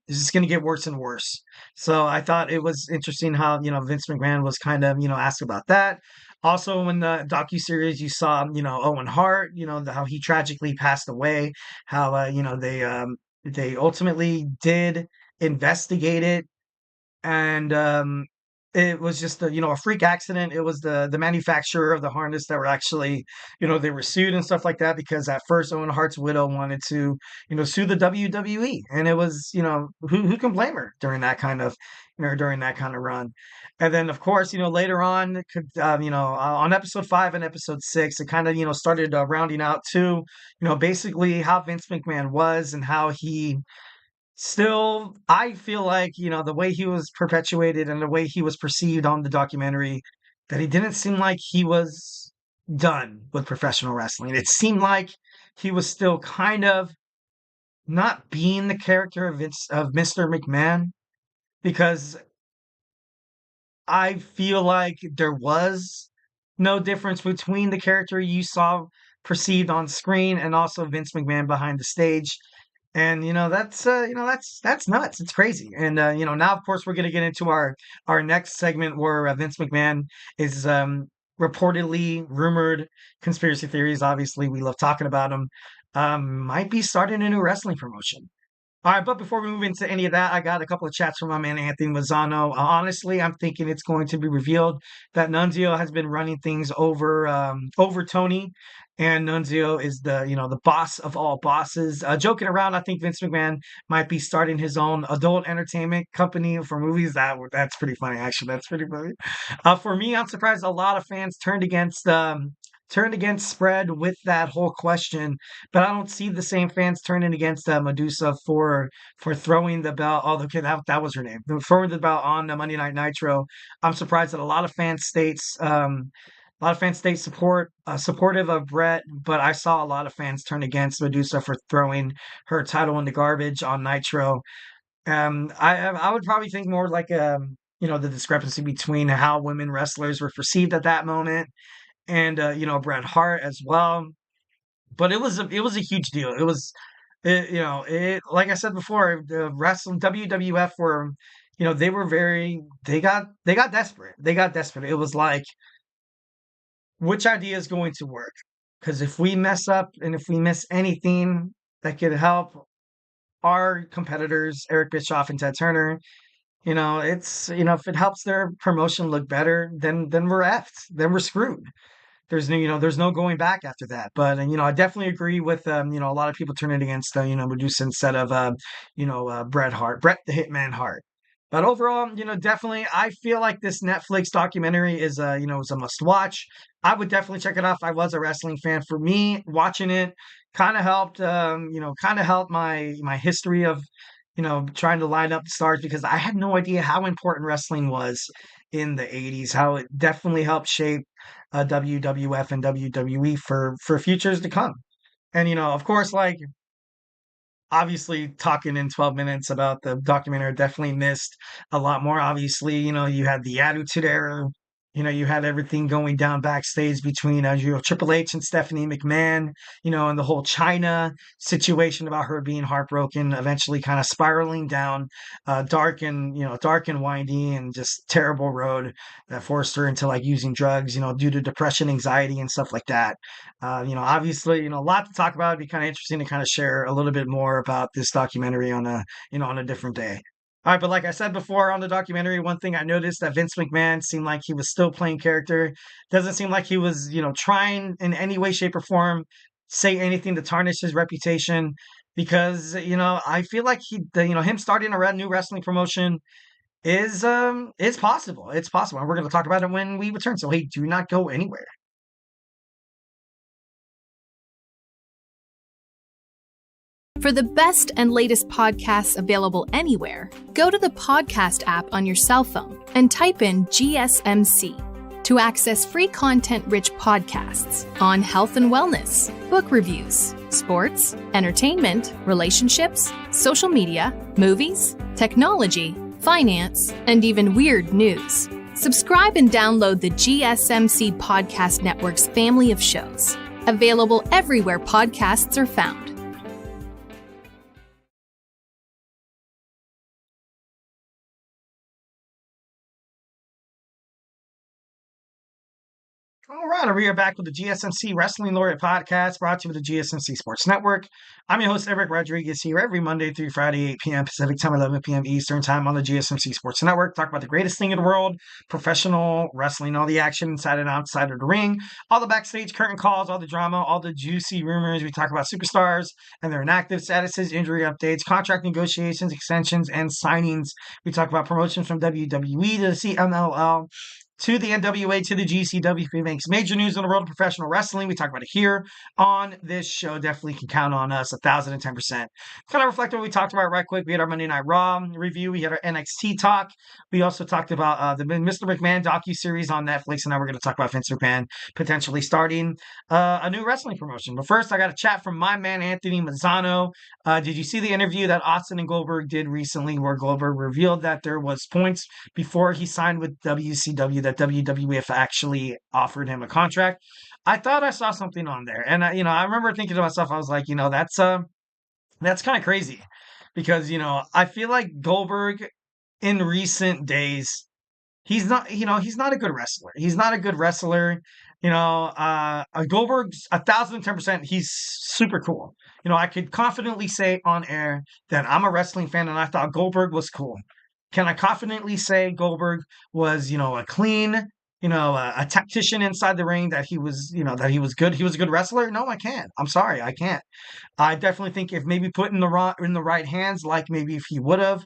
worse and worse. So I thought it was interesting how Vince McMahon was kind of asked about that. Also, in the docuseries, you saw Owen Hart, how he tragically passed away, how they ultimately did investigate it, and it was just a freak accident. It was the manufacturer of the harness that were actually, they were sued and stuff like that, because at first Owen Hart's widow wanted to sue the WWE, and it was, who can blame her during that kind of run. And then of course, later on, on episode 5 and episode 6, it kind of started rounding out to basically how Vince McMahon was, and how he still, I feel like, the way he was perpetuated and the way he was perceived on the documentary, that he didn't seem like he was done with professional wrestling. It seemed like he was still kind of not being the character of Mr. McMahon, because I feel like there was no difference between the character you saw perceived on screen and also Vince McMahon behind the stage. And that's nuts. It's crazy. And now of course we're gonna get into our next segment where Vince McMahon is reportedly rumored conspiracy theories. Obviously, we love talking about them. Might be starting a new wrestling promotion. All right, but before we move into any of that, I got a couple of chats from my man Anthony Mazzano. Honestly, I'm thinking it's going to be revealed that Nunzio has been running things over Tony, and Nunzio is the boss of all bosses. Joking around, I think Vince McMahon might be starting his own adult entertainment company for movies. That's pretty funny, actually. That's pretty funny. For me, I'm surprised a lot of fans turned against Spread with that whole question, but I don't see the same fans turning against Medusa for throwing the belt. Oh, okay, that was her name. Throwing the belt on the Monday Night Nitro. I'm surprised that a lot of fans state supportive of Brett, but I saw a lot of fans turn against Medusa for throwing her title in the garbage on Nitro. I would probably think more like the discrepancy between how women wrestlers were perceived at that moment, and Bret Hart as well. But it was a huge deal. Like I said before, the wrestling WWF were, they got desperate. They got desperate. It was like, which idea is going to work? Because if we mess up and if we miss anything that could help our competitors, Eric Bischoff and Ted Turner, if it helps their promotion look better, then we're effed. Then we're screwed. There's no going back after that. But I definitely agree with a lot of people turning against Medusa instead of Bret the Hitman Hart. But overall, definitely, I feel like this Netflix documentary is a must watch. I would definitely check it out if I was a wrestling fan. For me, watching it kind of helped my history of trying to line up the stars, because I had no idea how important wrestling was in the 80s, how it definitely helped shape WWF and WWE for futures to come. And of course, like, obviously talking in 12 minutes about the documentary, I definitely missed a lot more. Obviously, you had the Attitude Era, you had everything going down backstage between Triple H and Stephanie McMahon, and the whole China situation about her being heartbroken, eventually kind of spiraling down dark and windy and just terrible road that forced her into like using drugs, due to depression, anxiety, and stuff like that. Obviously, a lot to talk about. It'd be kind of interesting to kind of share a little bit more about this documentary on a different day. All right, but like I said before on the documentary, one thing I noticed that Vince McMahon seemed like he was still playing character. Doesn't seem like he was, trying in any way, shape, or form say anything to tarnish his reputation because, I feel like him starting a new wrestling promotion is possible. It's possible. And we're going to talk about it when we return. So, hey, do not go anywhere. For the best and latest podcasts available anywhere, go to the podcast app on your cell phone and type in GSMC to access free content-rich podcasts on health and wellness, book reviews, sports, entertainment, relationships, social media, movies, technology, finance, and even weird news. Subscribe and download the GSMC Podcast Network's family of shows, available everywhere podcasts are found. All right, we are back with the GSMC Wrestling Laureate podcast brought to you with the GSMC Sports Network. I'm your host, Raquel Rodriguez, here every Monday through Friday, 8 p.m. Pacific Time, 11 p.m. Eastern Time on the GSMC Sports Network. Talk about the greatest thing in the world, professional wrestling, all the action inside and outside of the ring, all the backstage curtain calls, all the drama, all the juicy rumors. We talk about superstars and their inactive statuses, injury updates, contract negotiations, extensions, and signings. We talk about promotions from WWE to the CMLL, to the NWA, to the GCW. If it makes major news in the world of professional wrestling, we talk about it here on this show. Definitely can count on us 1,010%. Kind of reflect what we talked about right quick. We had our Monday Night Raw review. We had our NXT talk. We also talked about the Mr. McMahon docuseries on Netflix, and now we're going to talk about Vince McMahon potentially starting a new wrestling promotion. But first, I got a chat from my man, Anthony Mazzano. Did you see the interview that Austin and Goldberg did recently where Goldberg revealed that there was points before he signed with WCW that WWF actually offered him a contract? I thought I saw something on there, and I remember thinking to myself, I was like, that's kind of crazy because I feel like Goldberg in recent days, he's not a good wrestler. He's not a good wrestler. Goldberg's 1,010%. He's super cool. I could confidently say on air that I'm a wrestling fan, and I thought Goldberg was cool. Can I confidently say Goldberg was, a clean, a tactician inside the ring, that he was, that he was good? He was a good wrestler? No, I can't. I'm sorry, I can't. I definitely think if maybe put in the right hands, like maybe if he would have,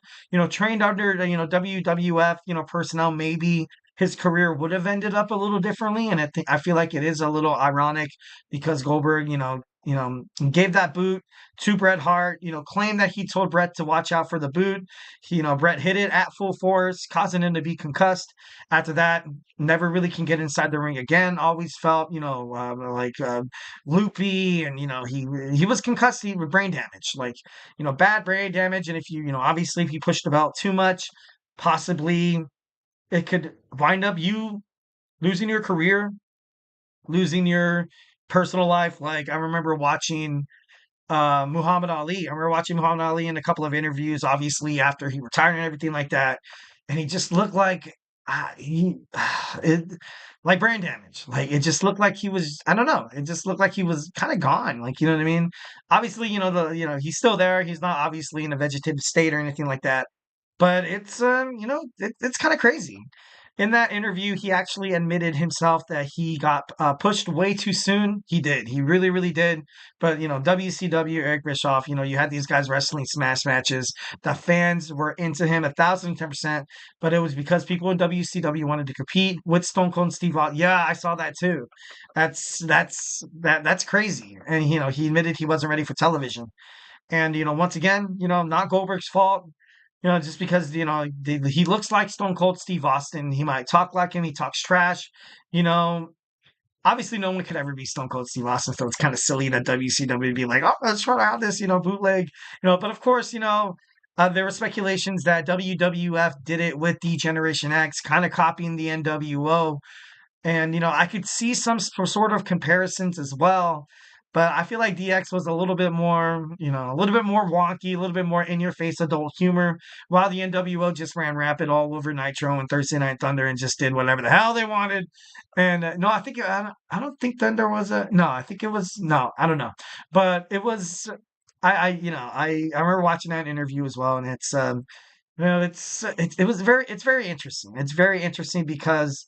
trained under the, WWF, personnel, maybe his career would have ended up a little differently. And I feel like it is a little ironic because Goldberg, gave that boot to Bret Hart, claimed that he told Bret to watch out for the boot. Bret hit it at full force, causing him to be concussed. After that, never really can get inside the ring again. Always felt, loopy, and, he was concussed with brain damage, bad brain damage. And if obviously if you push the belt too much, possibly it could wind up you losing your career, losing your personal life. Like I remember watching Muhammad Ali. I remember watching Muhammad Ali in a couple of interviews, obviously after he retired and everything like that, and he just looked like like brain damage. Like it just looked like he was. I don't know. It just looked like he was kind of gone. Like you know what I mean? Obviously, he's still there. He's not obviously in a vegetative state or anything like that. But it's it's kind of crazy. In that interview, he actually admitted himself that he got pushed way too soon. He did. He really, really did. But, WCW, Eric Bischoff, you had these guys wrestling smash matches. The fans were into him 1,010%. But it was because people in WCW wanted to compete with Stone Cold Steve Austin. Yeah, I saw that too. That's crazy. And, he admitted he wasn't ready for television. And, once again, not Goldberg's fault. Just because, he looks like Stone Cold Steve Austin. He might talk like him. He talks trash. Obviously no one could ever be Stone Cold Steve Austin. So it's kind of silly that WCW would be like, oh, let's try out this, bootleg. But of course, there were speculations that WWF did it with D Generation X, kind of copying the NWO. And, I could see some sort of comparisons as well. But I feel like DX was a little bit more, a little bit more wonky, a little bit more in-your-face adult humor, while the NWO just ran rapid all over Nitro and Thursday Night Thunder and just did whatever the hell they wanted. And no, I don't think Thunder was I think it was, no, I don't know. But it was, I remember watching that interview as well, and it's, it's very interesting. It's very interesting because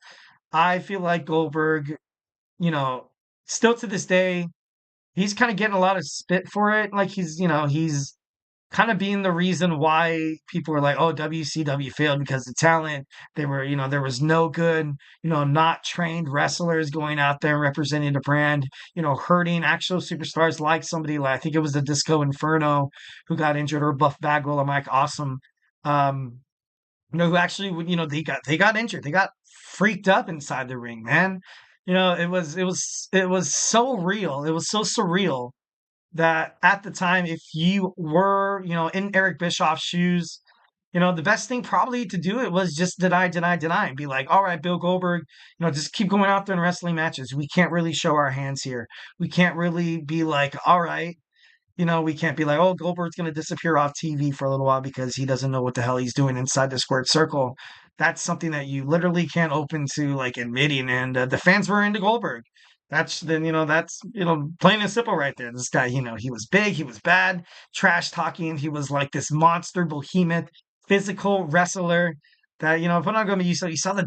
I feel like Goldberg, still to this day, he's kind of getting a lot of spit for it. Like he's kind of being the reason why people were like, oh, WCW failed because the talent, they were, there was no good, not trained wrestlers going out there and representing the brand, hurting actual superstars like somebody like, I think it was the Disco Inferno who got injured, or Buff Bagwell or Mike Awesome. Um, who actually would, they got injured. They got freaked up inside the ring, man. It was so real. It was so surreal that at the time, if you were, in Eric Bischoff's shoes, the best thing probably to do it was just deny, deny, deny, and be like, all right, Bill Goldberg, just keep going out there in wrestling matches. We can't really show our hands here. We can't really be like, all right, we can't be like, oh, Goldberg's going to disappear off TV for a little while because he doesn't know what the hell he's doing inside the squared circle. That's something that you literally can't open to like admitting. And the fans were into Goldberg. That's plain and simple right there. This guy, he was big, he was bad, trash talking. He was like this monster behemoth, physical wrestler that, if I'm not going to, you saw the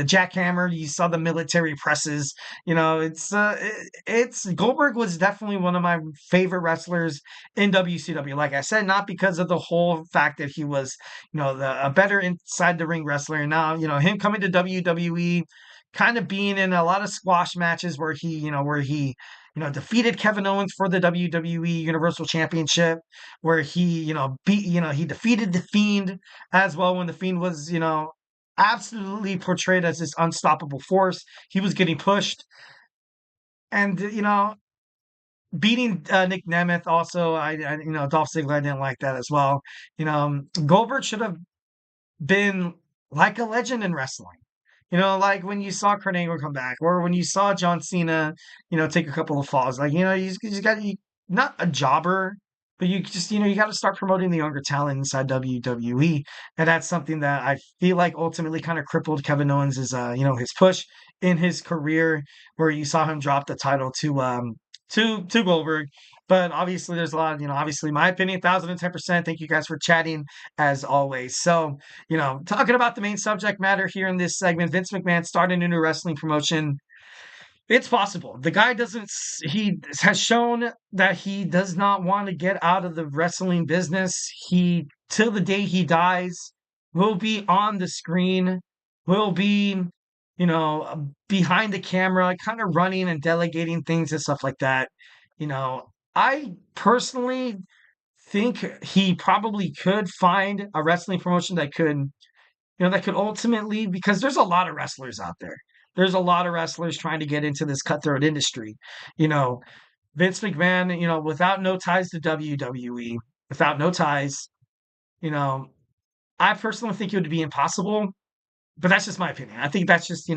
jackhammer, you saw the military presses. It's Goldberg was definitely one of my favorite wrestlers in WCW. Like I said, not because of the whole fact that he was, a better inside the ring wrestler. Now, him coming to WWE, kind of being in a lot of squash matches where he defeated Kevin Owens for the WWE Universal Championship, where he defeated The Fiend as well, when The Fiend was, absolutely portrayed as this unstoppable force. He was getting pushed. And, beating Nick Nemeth also, Dolph Ziggler, I didn't like that as well. Goldberg should have been like a legend in wrestling. Like when you saw Kurt Angle come back, or when you saw John Cena, take a couple of falls. Like, you just got, not a jobber, but you just, you got to start promoting the younger talent inside WWE. And that's something that I feel like ultimately kind of crippled Kevin Owens' his push in his career, where you saw him drop the title to Goldberg. But obviously, there's a lot of, obviously, my opinion, 1,010%. Thank you guys for chatting as always. So, talking about the main subject matter here in this segment, Vince McMahon starting a new wrestling promotion. It's possible. The guy he has shown that he does not want to get out of the wrestling business. He, till the day he dies, will be on the screen, will be, behind the camera, kind of running and delegating things and stuff like that. I personally think he probably could find a wrestling promotion that could ultimately, because there's a lot of wrestlers out there. There's a lot of wrestlers trying to get into this cutthroat industry. Vince McMahon, without no ties to WWE, without no ties, I personally think it would be impossible, but that's just my opinion. I think that's just,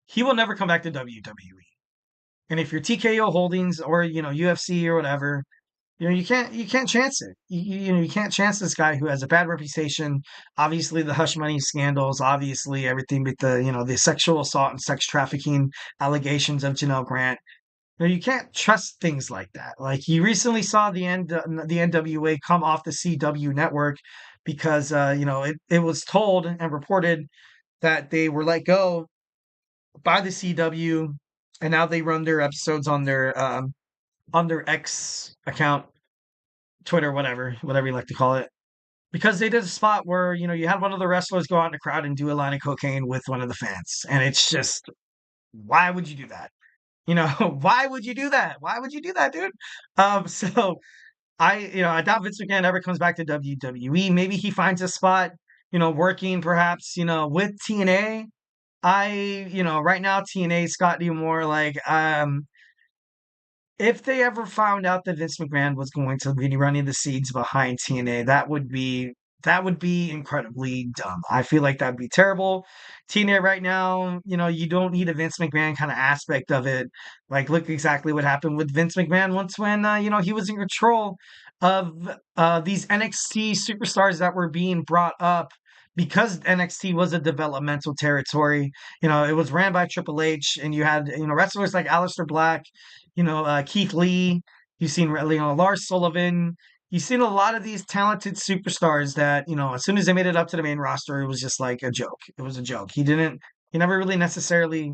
he will never come back to WWE. And if you're TKO Holdings or, UFC or whatever, you can't chance it. You can't chance this guy who has a bad reputation. Obviously, the hush money scandals. Obviously, everything with the sexual assault and sex trafficking allegations of Janelle Grant. You can't trust things like that. Like, you recently saw the NWA come off the CW network because it was told and reported that they were let go by the CW, and now they run their episodes on their X account, Twitter, whatever you like to call it, because they did a spot where, you had one of the wrestlers go out in the crowd and do a line of cocaine with one of the fans. And it's just, why would you do that? Why would you do that? Why would you do that, dude? So I doubt Vince McMahon ever comes back to WWE. Maybe he finds a spot, working perhaps, with TNA. Right now, TNA, Scott D'Amore, like, if they ever found out that Vince McMahon was going to be running the seeds behind TNA, that would be incredibly dumb. I feel like that'd be terrible. TNA right now, you don't need a Vince McMahon kind of aspect of it. Like, look exactly what happened with Vince McMahon once when he was in control of these NXT superstars that were being brought up. Because NXT was a developmental territory, it was ran by Triple H, and you had, wrestlers like Aleister Black, Keith Lee, you've seen, Lars Sullivan, you've seen a lot of these talented superstars that, as soon as they made it up to the main roster, it was just like a joke. It was a joke. He never really necessarily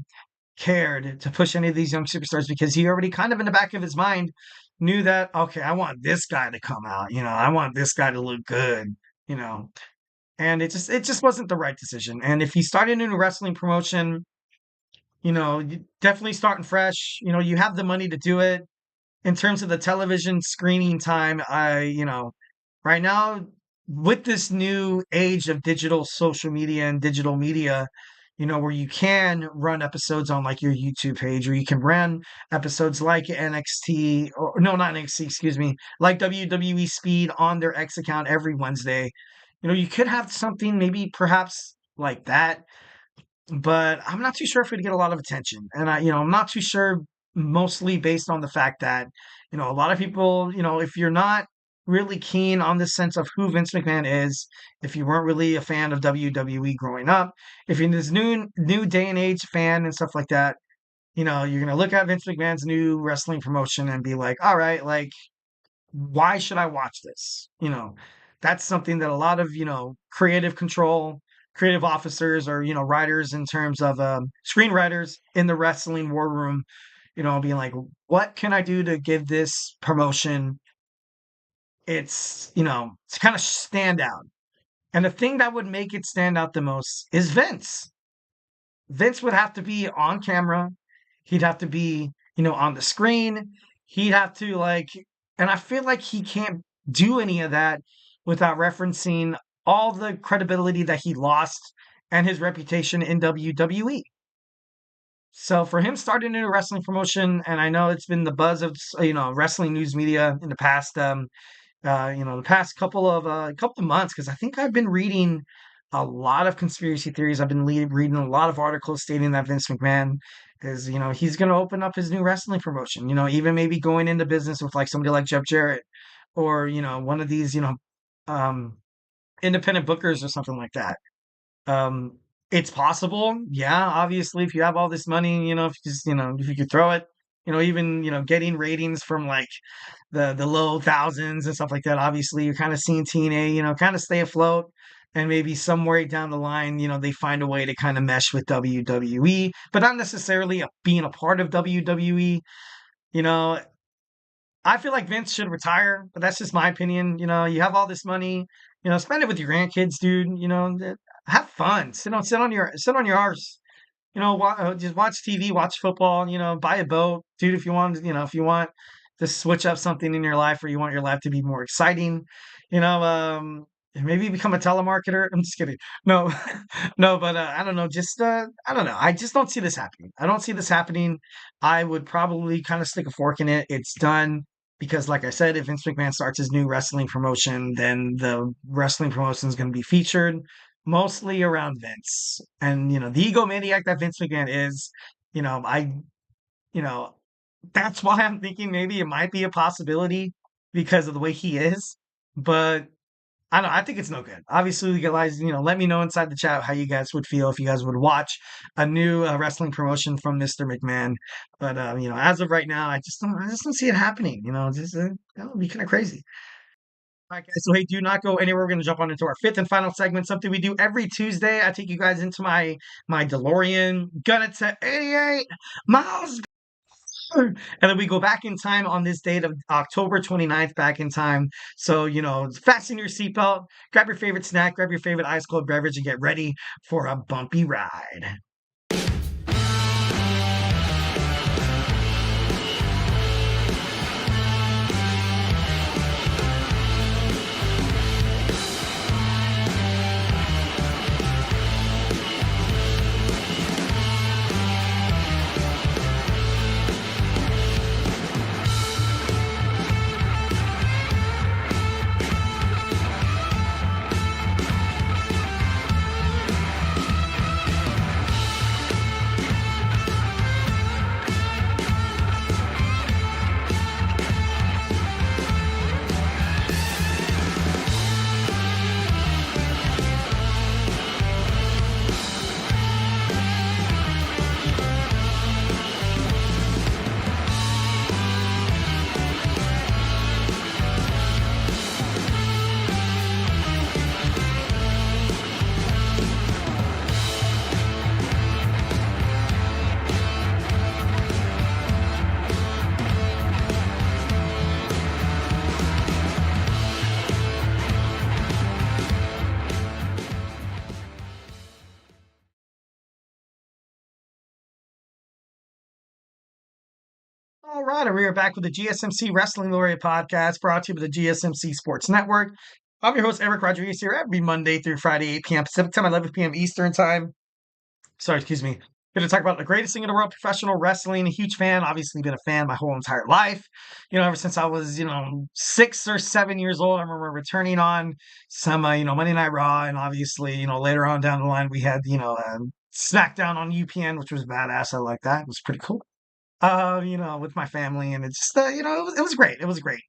cared to push any of these young superstars because he already kind of in the back of his mind knew that, okay, I want this guy to come out, I want this guy to look good, you know. And it just wasn't the right decision. And if you start a new wrestling promotion, you definitely starting fresh, you have the money to do it. In terms of the television screening time, right now with this new age of digital social media and digital media, where you can run episodes on like your YouTube page, or you can run episodes like NXT, or no, not NXT, excuse me, like WWE Speed on their X account every Wednesday. You could have something maybe perhaps like that, but I'm not too sure if it'd get a lot of attention. And I'm not too sure, mostly based on the fact that, a lot of people, if you're not really keen on the sense of who Vince McMahon is, if you weren't really a fan of WWE growing up, if you're this new day and age fan and stuff like that, you're gonna look at Vince McMahon's new wrestling promotion and be like, all right, like, why should I watch this? That's something that a lot of, creative officers, or, writers in terms of screenwriters in the wrestling war room, being like, what can I do to give this promotion to kind of stand out? And the thing that would make it stand out the most is Vince. Vince would have to be on camera. He'd have to be, on the screen. He'd have to and I feel like he can't do any of that without referencing all the credibility that he lost and his reputation in WWE. So for him starting in a wrestling promotion, and I know it's been the buzz of wrestling news media in the past, the past couple of months, because I think I've been reading a lot of conspiracy theories. I've been reading a lot of articles stating that Vince McMahon is, he's going to open up his new wrestling promotion. Even maybe going into business with like somebody like Jeff Jarrett, or one of these independent bookers or something like that. It's possible, yeah. Obviously, if you have all this money, if you could throw it, even getting ratings from like the low thousands and stuff like that. Obviously, you're kind of seeing TNA, kind of stay afloat, and maybe somewhere down the line, they find a way to kind of mesh with WWE, but not necessarily being a part of WWE. I feel like Vince should retire, but that's just my opinion. You have all this money, spend it with your grandkids, dude. Have fun. Sit on your arse. Just watch TV, watch football. Buy a boat, dude. If you want, to switch up something in your life, or you want your life to be more exciting, maybe become a telemarketer. I'm just kidding. No, no, but I don't know. I don't know. I just don't see this happening. I don't see this happening. I would probably kind of stick a fork in it. It's done. Because, like I said, if Vince McMahon starts his new wrestling promotion, then the wrestling promotion is going to be featured mostly around Vince. And, the egomaniac that Vince McMahon is, that's why I'm thinking maybe it might be a possibility because of the way he is. But I don't know. I think it's no good. Obviously, you guys, let me know inside the chat how you guys would feel if you guys would watch a new wrestling promotion from Mr. McMahon. But as of right now, I just don't see it happening. That would be kind of crazy. All right, guys. So hey, do not go anywhere. We're going to jump on into our fifth and final segment. Something we do every Tuesday. I take you guys into my DeLorean, gun it to 88 miles. And then we go back in time on this date of October 29th, back in time. So, fasten your seatbelt, grab your favorite snack, grab your favorite ice cold beverage, and get ready for a bumpy ride. All right, and we are back with the GSMC Wrestling Laureate podcast brought to you by the GSMC Sports Network. I'm your host, Eric Rodriguez, here every Monday through Friday, 8 p.m. Pacific time, 11 p.m. Eastern time. Sorry, excuse me. Going to talk about the greatest thing in the world, professional wrestling. A huge fan, obviously been a fan my whole entire life. Ever since I was, 6 or 7 years old, I remember returning on some, Monday Night Raw. And obviously, later on down the line, we had, SmackDown on UPN, which was badass. I like that. It was pretty cool. With my family, and it's just, it was great. It was great.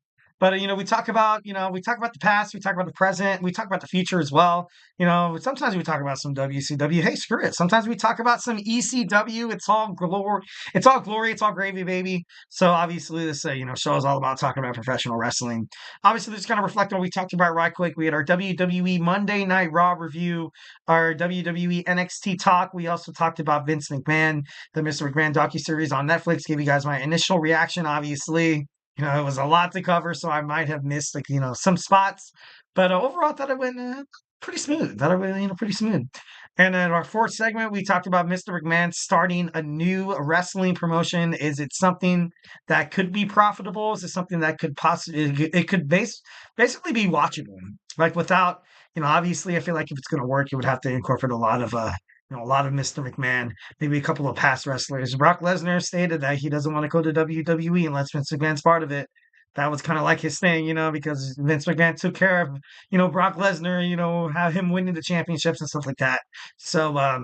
But we talk about the past, we talk about the present, we talk about the future as well. Sometimes we talk about some WCW. Hey, screw it. Sometimes we talk about some ECW. It's all glory. It's all glory. It's all gravy, baby. So obviously, this show is all about talking about professional wrestling. Obviously, this kind of reflect on what we talked about right quick. We had our WWE Monday Night Raw review, our WWE NXT talk. We also talked about Vince McMahon, the Mr. McMahon docuseries on Netflix. Gave you guys my initial reaction, obviously. It was a lot to cover, so I might have missed some spots. But overall, I thought it went pretty smooth. Thought it went pretty smooth. And in our fourth segment, we talked about Mr. McMahon starting a new wrestling promotion. Is it something that could be profitable? Is it something that could possibly it could basically be watchable? Like without, obviously, I feel like if it's going to work, it would have to incorporate a lot of Mr. McMahon, maybe a couple of past wrestlers. Brock Lesnar stated that he doesn't want to go to WWE unless Vince McMahon's part of it. That was kind of like his thing, because Vince McMahon took care of, Brock Lesnar, have him winning the championships and stuff like that. So, I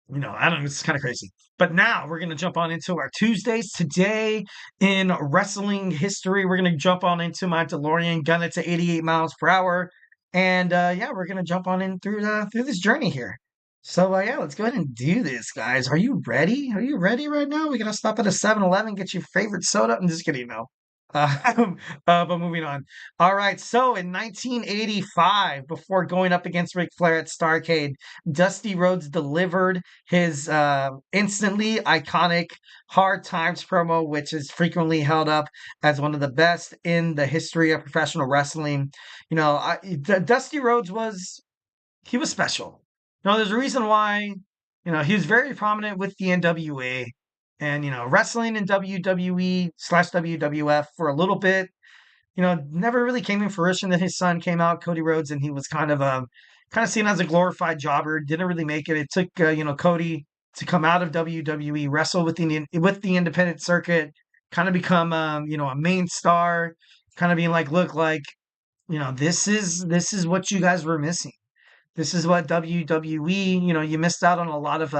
don't know, it's kind of crazy. But now we're going to jump on into our Tuesdays. Today in wrestling history, we're going to jump on into my DeLorean, gun it to 88 miles per hour. And we're going to jump on in through this journey here. So, let's go ahead and do this, guys. Are you ready? Are you ready right now? We're going to stop at a 7-Eleven, get your favorite soda. I'm just kidding, no. But moving on. All right, so in 1985, before going up against Ric Flair at Starrcade, Dusty Rhodes delivered his instantly iconic Hard Times promo, which is frequently held up as one of the best in the history of professional wrestling. Dusty Rhodes he was special. There's a reason why, he was very prominent with the NWA and, wrestling in WWE/WWF for a little bit, never really came in fruition. Then his son came out, Cody Rhodes, and he was kind of seen as a glorified jobber. Didn't really make it. It took, Cody to come out of WWE, wrestle with the independent circuit, kind of become, a main star, kind of being like, look, like, this is what you guys were missing. This is what WWE, you missed out on a lot of,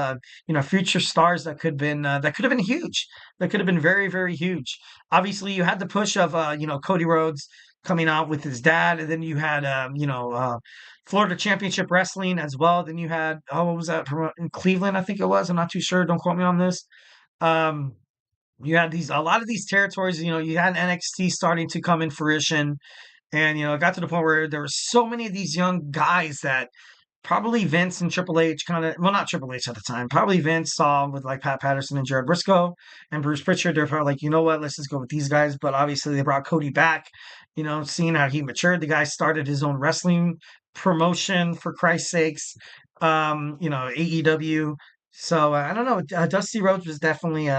future stars that could have been huge. That could have been very, very huge. Obviously, you had the push of, Cody Rhodes coming out with his dad, and then you had, Florida Championship Wrestling as well. Then you had, what was that in Cleveland? I think it was. I'm not too sure. Don't quote me on this. You had a lot of these territories. You had NXT starting to come in fruition. And, it got to the point where there were so many of these young guys that probably Vince and Triple H not Triple H at the time, probably Vince saw with like Pat Patterson and Jared Briscoe and Bruce Pritchard. They're probably like, you know what, let's just go with these guys. But obviously they brought Cody back, seeing how he matured. The guy started his own wrestling promotion, for Christ's sakes, AEW. So I don't know. Dusty Rhodes was definitely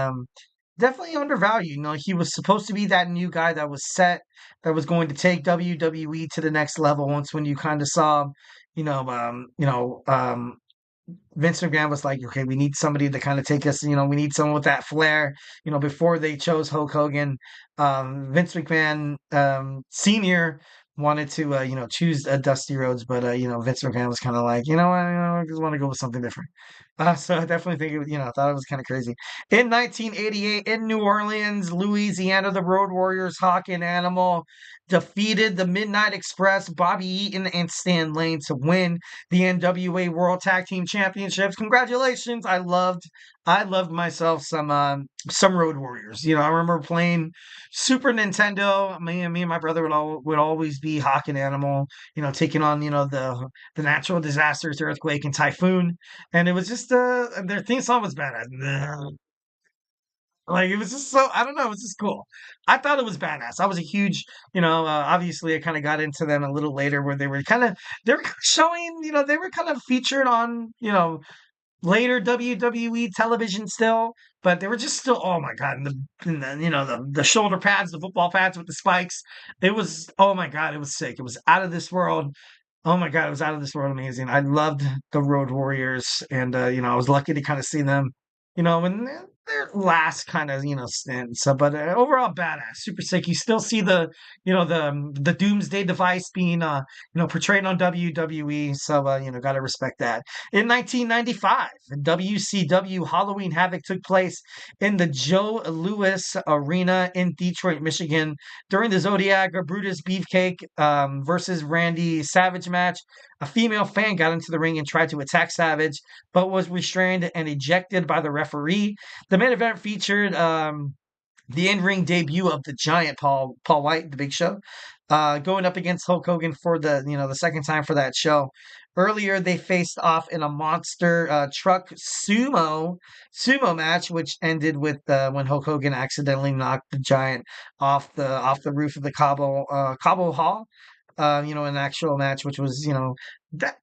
undervalued. He was supposed to be that new guy that was set, that was going to take WWE to the next level. Once when you kind of saw, Vince McMahon was like, okay, we need somebody to kind of take us, we need someone with that flair. Before they chose Hulk Hogan, Vince McMahon Senior wanted to choose Dusty Rhodes, but Vince McMahon was kind of like, I just want to go with something different. So I definitely think I thought it was kind of crazy. In 1988, in New Orleans, Louisiana, the Road Warriors, Hawk and Animal defeated the Midnight Express, Bobby Eaton and Stan Lane to win the NWA World Tag Team Championships. Congratulations! I loved myself some Road Warriors. I remember playing Super Nintendo. Me and my brother would always be Hawk and Animal. Taking on the natural disasters, earthquake and typhoon, and it was just their theme song was badass. Like it was just so I don't know, it was just cool. I thought it was badass. I was a huge, obviously I kind of got into them a little later where they were kind of showing, they were kind of featured on, later WWE television still, but they were just still, oh my God. And the shoulder pads, the football pads with the spikes. It was, oh my God, it was sick. It was out of this world. Oh my God, it was out of this world amazing. I loved the Road Warriors, and I was lucky to kind of see them, in their last kind of stint. So, but overall, badass, super sick. You still see the Doomsday device being portrayed on WWE. So, got to respect that. In 1995, WCW Halloween Havoc took place in the Joe Louis Arena in Detroit, Michigan, during the Zodiac or Brutus Beefcake versus Randy Savage match. A female fan got into the ring and tried to attack Savage, but was restrained and ejected by the referee. The main event featured the in-ring debut of the Giant Paul White, the Big Show, going up against Hulk Hogan for the second time for that show. Earlier, they faced off in a monster truck sumo match, which ended with when Hulk Hogan accidentally knocked the Giant off the roof of the Cabo Hall. An actual match, which was that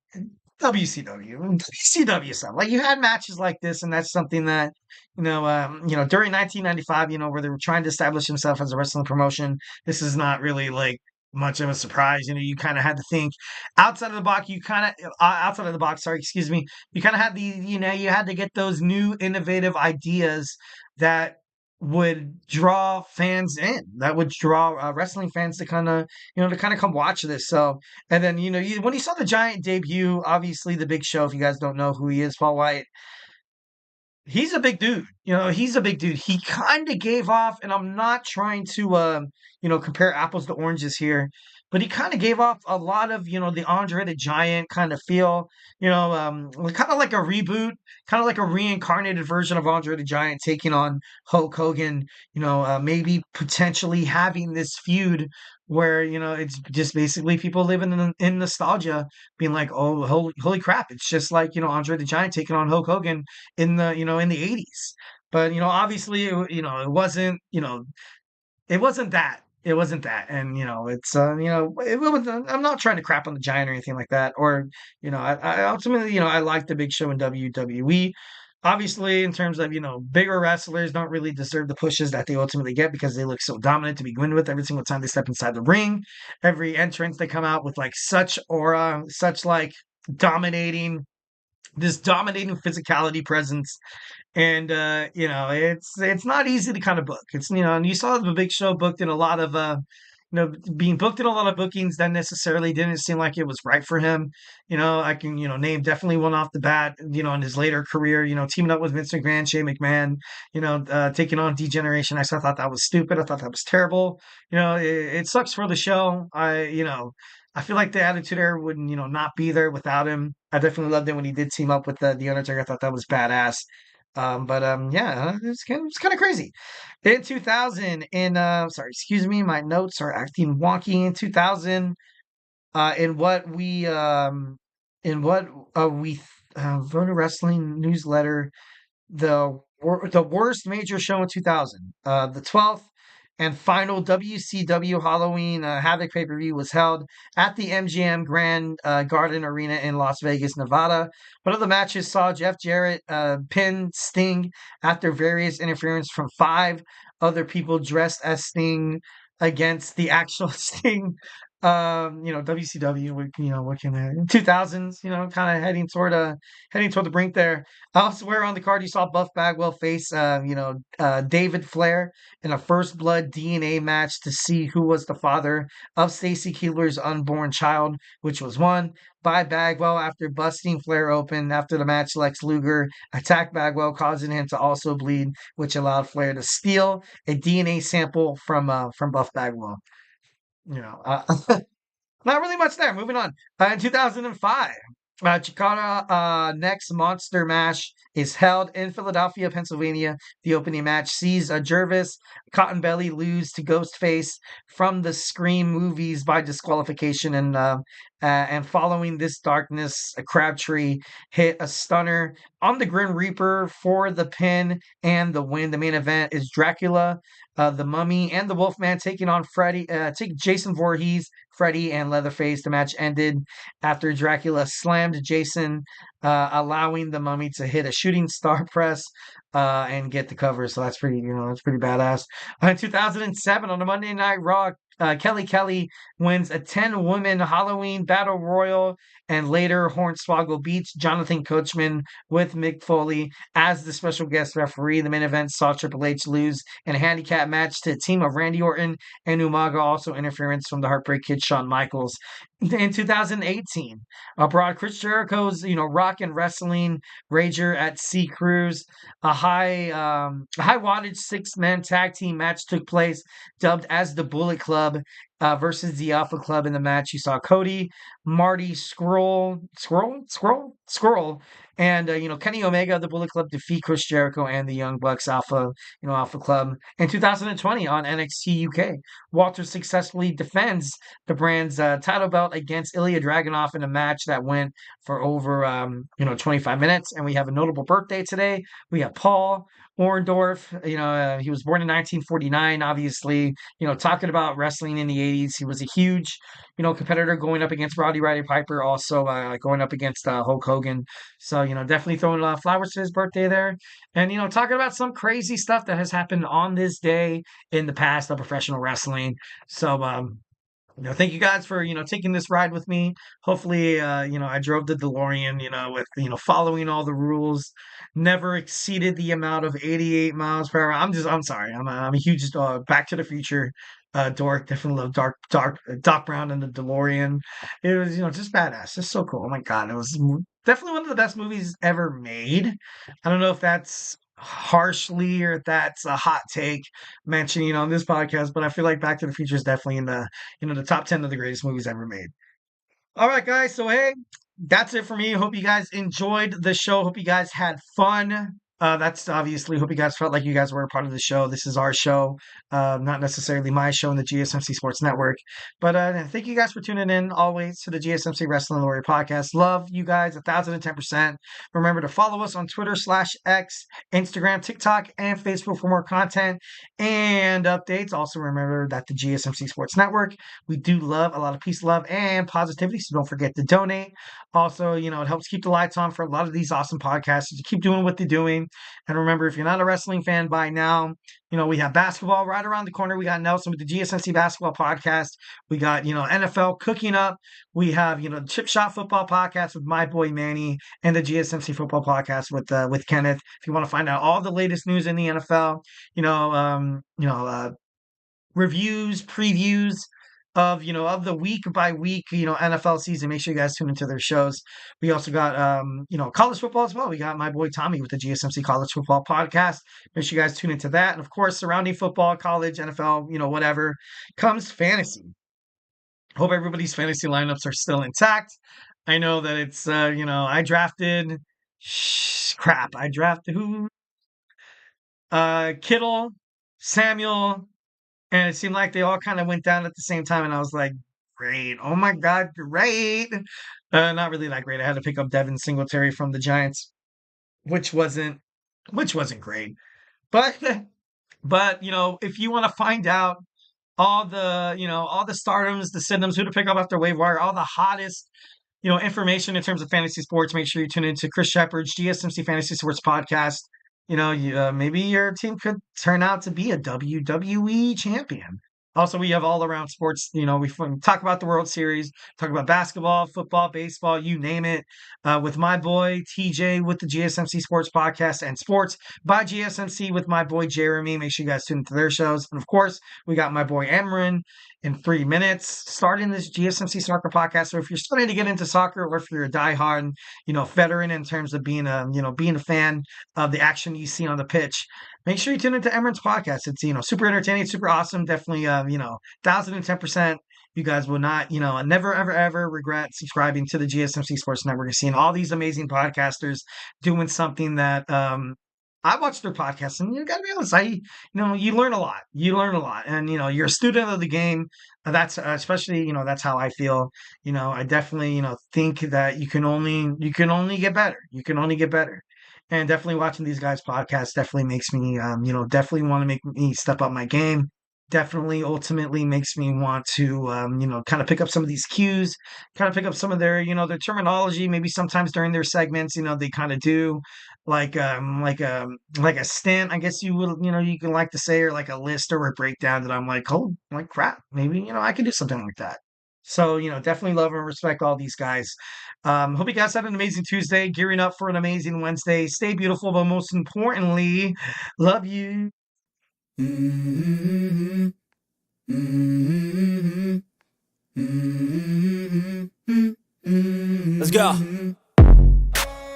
WCW stuff. Like, you had matches like this, and that's something that during 1995, where they were trying to establish themselves as a wrestling promotion. This is not really like much of a surprise. You kind of had to think outside of the box. Outside of the box. Sorry, excuse me. You kind of had you had to get those new innovative ideas that would draw fans in, that would draw wrestling fans to kind of come watch this. So, and then when you saw the Giant debut, obviously the Big Show, if you guys don't know who he is, Paul White, he's a big dude. He's a big dude. He kind of gave off, and I'm not trying to compare apples to oranges here, but he kind of gave off a lot of the Andre the Giant kind of feel. Kind of like a reboot, kind of like a reincarnated version of Andre the Giant taking on Hulk Hogan. Maybe potentially having this feud where it's just basically people living in nostalgia, being like, oh, holy crap, it's just like Andre the Giant taking on Hulk Hogan in the 80s. But obviously it wasn't it wasn't that. It wasn't that. And it's it was, I'm not trying to crap on the Giant or anything like that. Or I ultimately I like the Big Show in WWE. Obviously, in terms of bigger wrestlers don't really deserve the pushes that they ultimately get, because they look so dominant to begin with every single time they step inside the ring. Every entrance they come out with like such aura, such like dominating physicality presence. And it's not easy to kind of book. It's and you saw the Big Show booked in a lot of being booked in a lot of bookings that necessarily didn't seem like it was right for him. I can name definitely one off the bat. In his later career, teaming up with Vince McMahon, Shane McMahon, taking on D-Generation X. I thought that was stupid. I thought that was terrible. It sucks for the show. I feel like the Attitude Era would, not be there without him. I definitely loved it when he did team up with the Undertaker. I thought that was badass. Yeah, it's kind of crazy. In 2000, sorry, excuse me, my notes are acting wonky. In 2000, in what we wrote a wrestling newsletter, the worst major show in 2000, the 12th and final WCW Halloween Havoc pay-per-view was held at the MGM Grand Garden Arena in Las Vegas, Nevada. One of the matches saw Jeff Jarrett pin Sting after various interference from 5 other people dressed as Sting against the actual Sting. WCW, what can 2000s, kind of heading toward the brink there. Elsewhere on the card, you saw Buff Bagwell face, David Flair in a First Blood DNA match to see who was the father of Stacy Keibler's unborn child, which was won by Bagwell after busting Flair open. After the match, Lex Luger attacked Bagwell, causing him to also bleed, which allowed Flair to steal a DNA sample from Buff Bagwell. Not really much there. Moving on. In 2005, Chikara Next Monster Mash is held in Philadelphia, Pennsylvania. The opening match sees Jervis Cottonbelly lose to Ghostface from the Scream movies by disqualification, and And following this darkness, Crabtree hit a stunner on the Grim Reaper for the pin and the win. The main event is Dracula, the Mummy, and the Wolfman taking on Jason Voorhees, Freddy, and Leatherface. The match ended after Dracula slammed Jason, allowing the Mummy to hit a shooting star press and get the cover. So that's that's pretty badass. In 2007, on the Monday Night Raw, Kelly wins a 10-woman Halloween Battle Royal, and later Hornswoggle beats Jonathan Coachman with Mick Foley as the special guest referee. The main event saw Triple H lose in a handicap match to a team of Randy Orton and Umaga, also interference from the Heartbreak Kid Shawn Michaels. In 2018, abroad, Chris Jericho's Rock and Wrestling Rager at Sea Cruise, a high wattage 6-man tag team match took place, dubbed as the Bullet Club versus the Alpha Club. In the match, you saw Cody, Marty Scurll, and Kenny Omega of the Bullet Club defeat Chris Jericho and the Young Bucks Alpha Club. In 2020 on NXT UK, Walter successfully defends the brand's title belt against Ilya Dragunov in a match that went for over 25 minutes. And we have a notable birthday today. We have Paul Orndorff. He was born in 1949. Obviously, talking about wrestling in the 80s, he was a huge competitor, going up against Roddy Piper, also going up against Hulk Hogan. So definitely throwing flowers to his birthday there, and talking about some crazy stuff that has happened on this day in the past of professional wrestling. So thank you guys for taking this ride with me. Hopefully, I drove the DeLorean, with following all the rules, never exceeded the amount of 88 miles per hour. I'm sorry, I'm a huge Back to the Future dork. Definitely love Doc Brown and the DeLorean. It was just badass, just so cool. Oh my god, it was definitely one of the best movies ever made. I don't know if that's harshly or if that's a hot take mentioning on this podcast, but I feel like Back to the Future is definitely in the top 10 of the greatest movies ever made. All right, guys. So, hey, that's it for me. Hope you guys enjoyed the show. Hope you guys had fun. That's obviously, hope you guys felt like you guys were a part of the show. This is our show, not necessarily my show in the GSMC Sports Network. But thank you guys for tuning in always to the GSMC Wrestling Laureate podcast. Love you guys 1,010%. Remember to follow us on Twitter /X, Instagram, TikTok, and Facebook for more content and updates. Also, remember that the GSMC Sports Network, we do love a lot of peace, love, and positivity. So don't forget to donate. Also, it helps keep the lights on for a lot of these awesome podcasts to keep doing what they're doing. And remember, if you're not a wrestling fan by now, we have basketball right around the corner. We got Nelson with the GSMC Basketball Podcast. We got, NFL cooking up. We have, the Chip Shot Football Podcast with my boy Manny, and the GSMC Football Podcast with Kenneth. If you want to find out all the latest news in the NFL, reviews, previews of the week by week, NFL season. Make sure you guys tune into their shows. We also got, college football as well. We got my boy Tommy with the GSMC College Football Podcast. Make sure you guys tune into that. And of course, surrounding football, college, NFL, whatever, comes fantasy. Hope everybody's fantasy lineups are still intact. I know that it's, I drafted who? Kittle, Samuel, and it seemed like they all kind of went down at the same time. And I was like, great. Oh my God, great. Not really that great. I had to pick up Devin Singletary from the Giants, which wasn't great. But if you want to find out all the stardoms, the symptoms, who to pick up after waiver wire, all the hottest, information in terms of fantasy sports, make sure you tune into Chris Shepard's GSMC Fantasy Sports Podcast. Maybe your team could turn out to be a WWE champion. Also, we have all around sports. We talk about the World Series, talk about basketball, football, baseball, you name it. With my boy TJ with the GSMC Sports Podcast, and Sports by GSMC with my boy Jeremy. Make sure you guys tune into their shows. And of course, we got my boy Emran in 3 minutes starting this GSMC Soccer Podcast. So if you're starting to get into soccer, or if you're a diehard, veteran in terms of being a fan of the action you see on the pitch, make sure you tune into Emran's podcast. It's, super entertaining, super awesome. Definitely, 1,010%. You guys will not, never, ever, ever regret subscribing to the GSMC Sports Network and seeing all these amazing podcasters doing something that, I watch their podcasts, and you gotta be honest, you learn a lot. You learn a lot, and you're a student of the game. That's especially, that's how I feel. I definitely, think that you can only get better. You can only get better, and definitely watching these guys' podcasts definitely makes me, definitely want to make me step up my game. Definitely, ultimately makes me want to, kind of pick up some of these cues, kind of pick up some of their terminology. Maybe sometimes during their segments, they kind of do like a stint, I guess you can like to say, or like a list or a breakdown that I'm like, oh, like crap, maybe I could do something like that. So definitely love and respect all these guys. Hope you guys had an amazing Tuesday, gearing up for an amazing Wednesday. Stay beautiful, but most importantly, love you. Mm-hmm. Mm-hmm. Mm-hmm. Let's go.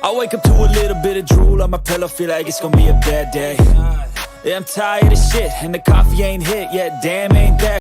I wake up to a little bit of drool on my pillow, feel like it's gonna be a bad day. Yeah, I'm tired of shit, and the coffee ain't hit yet, damn ain't that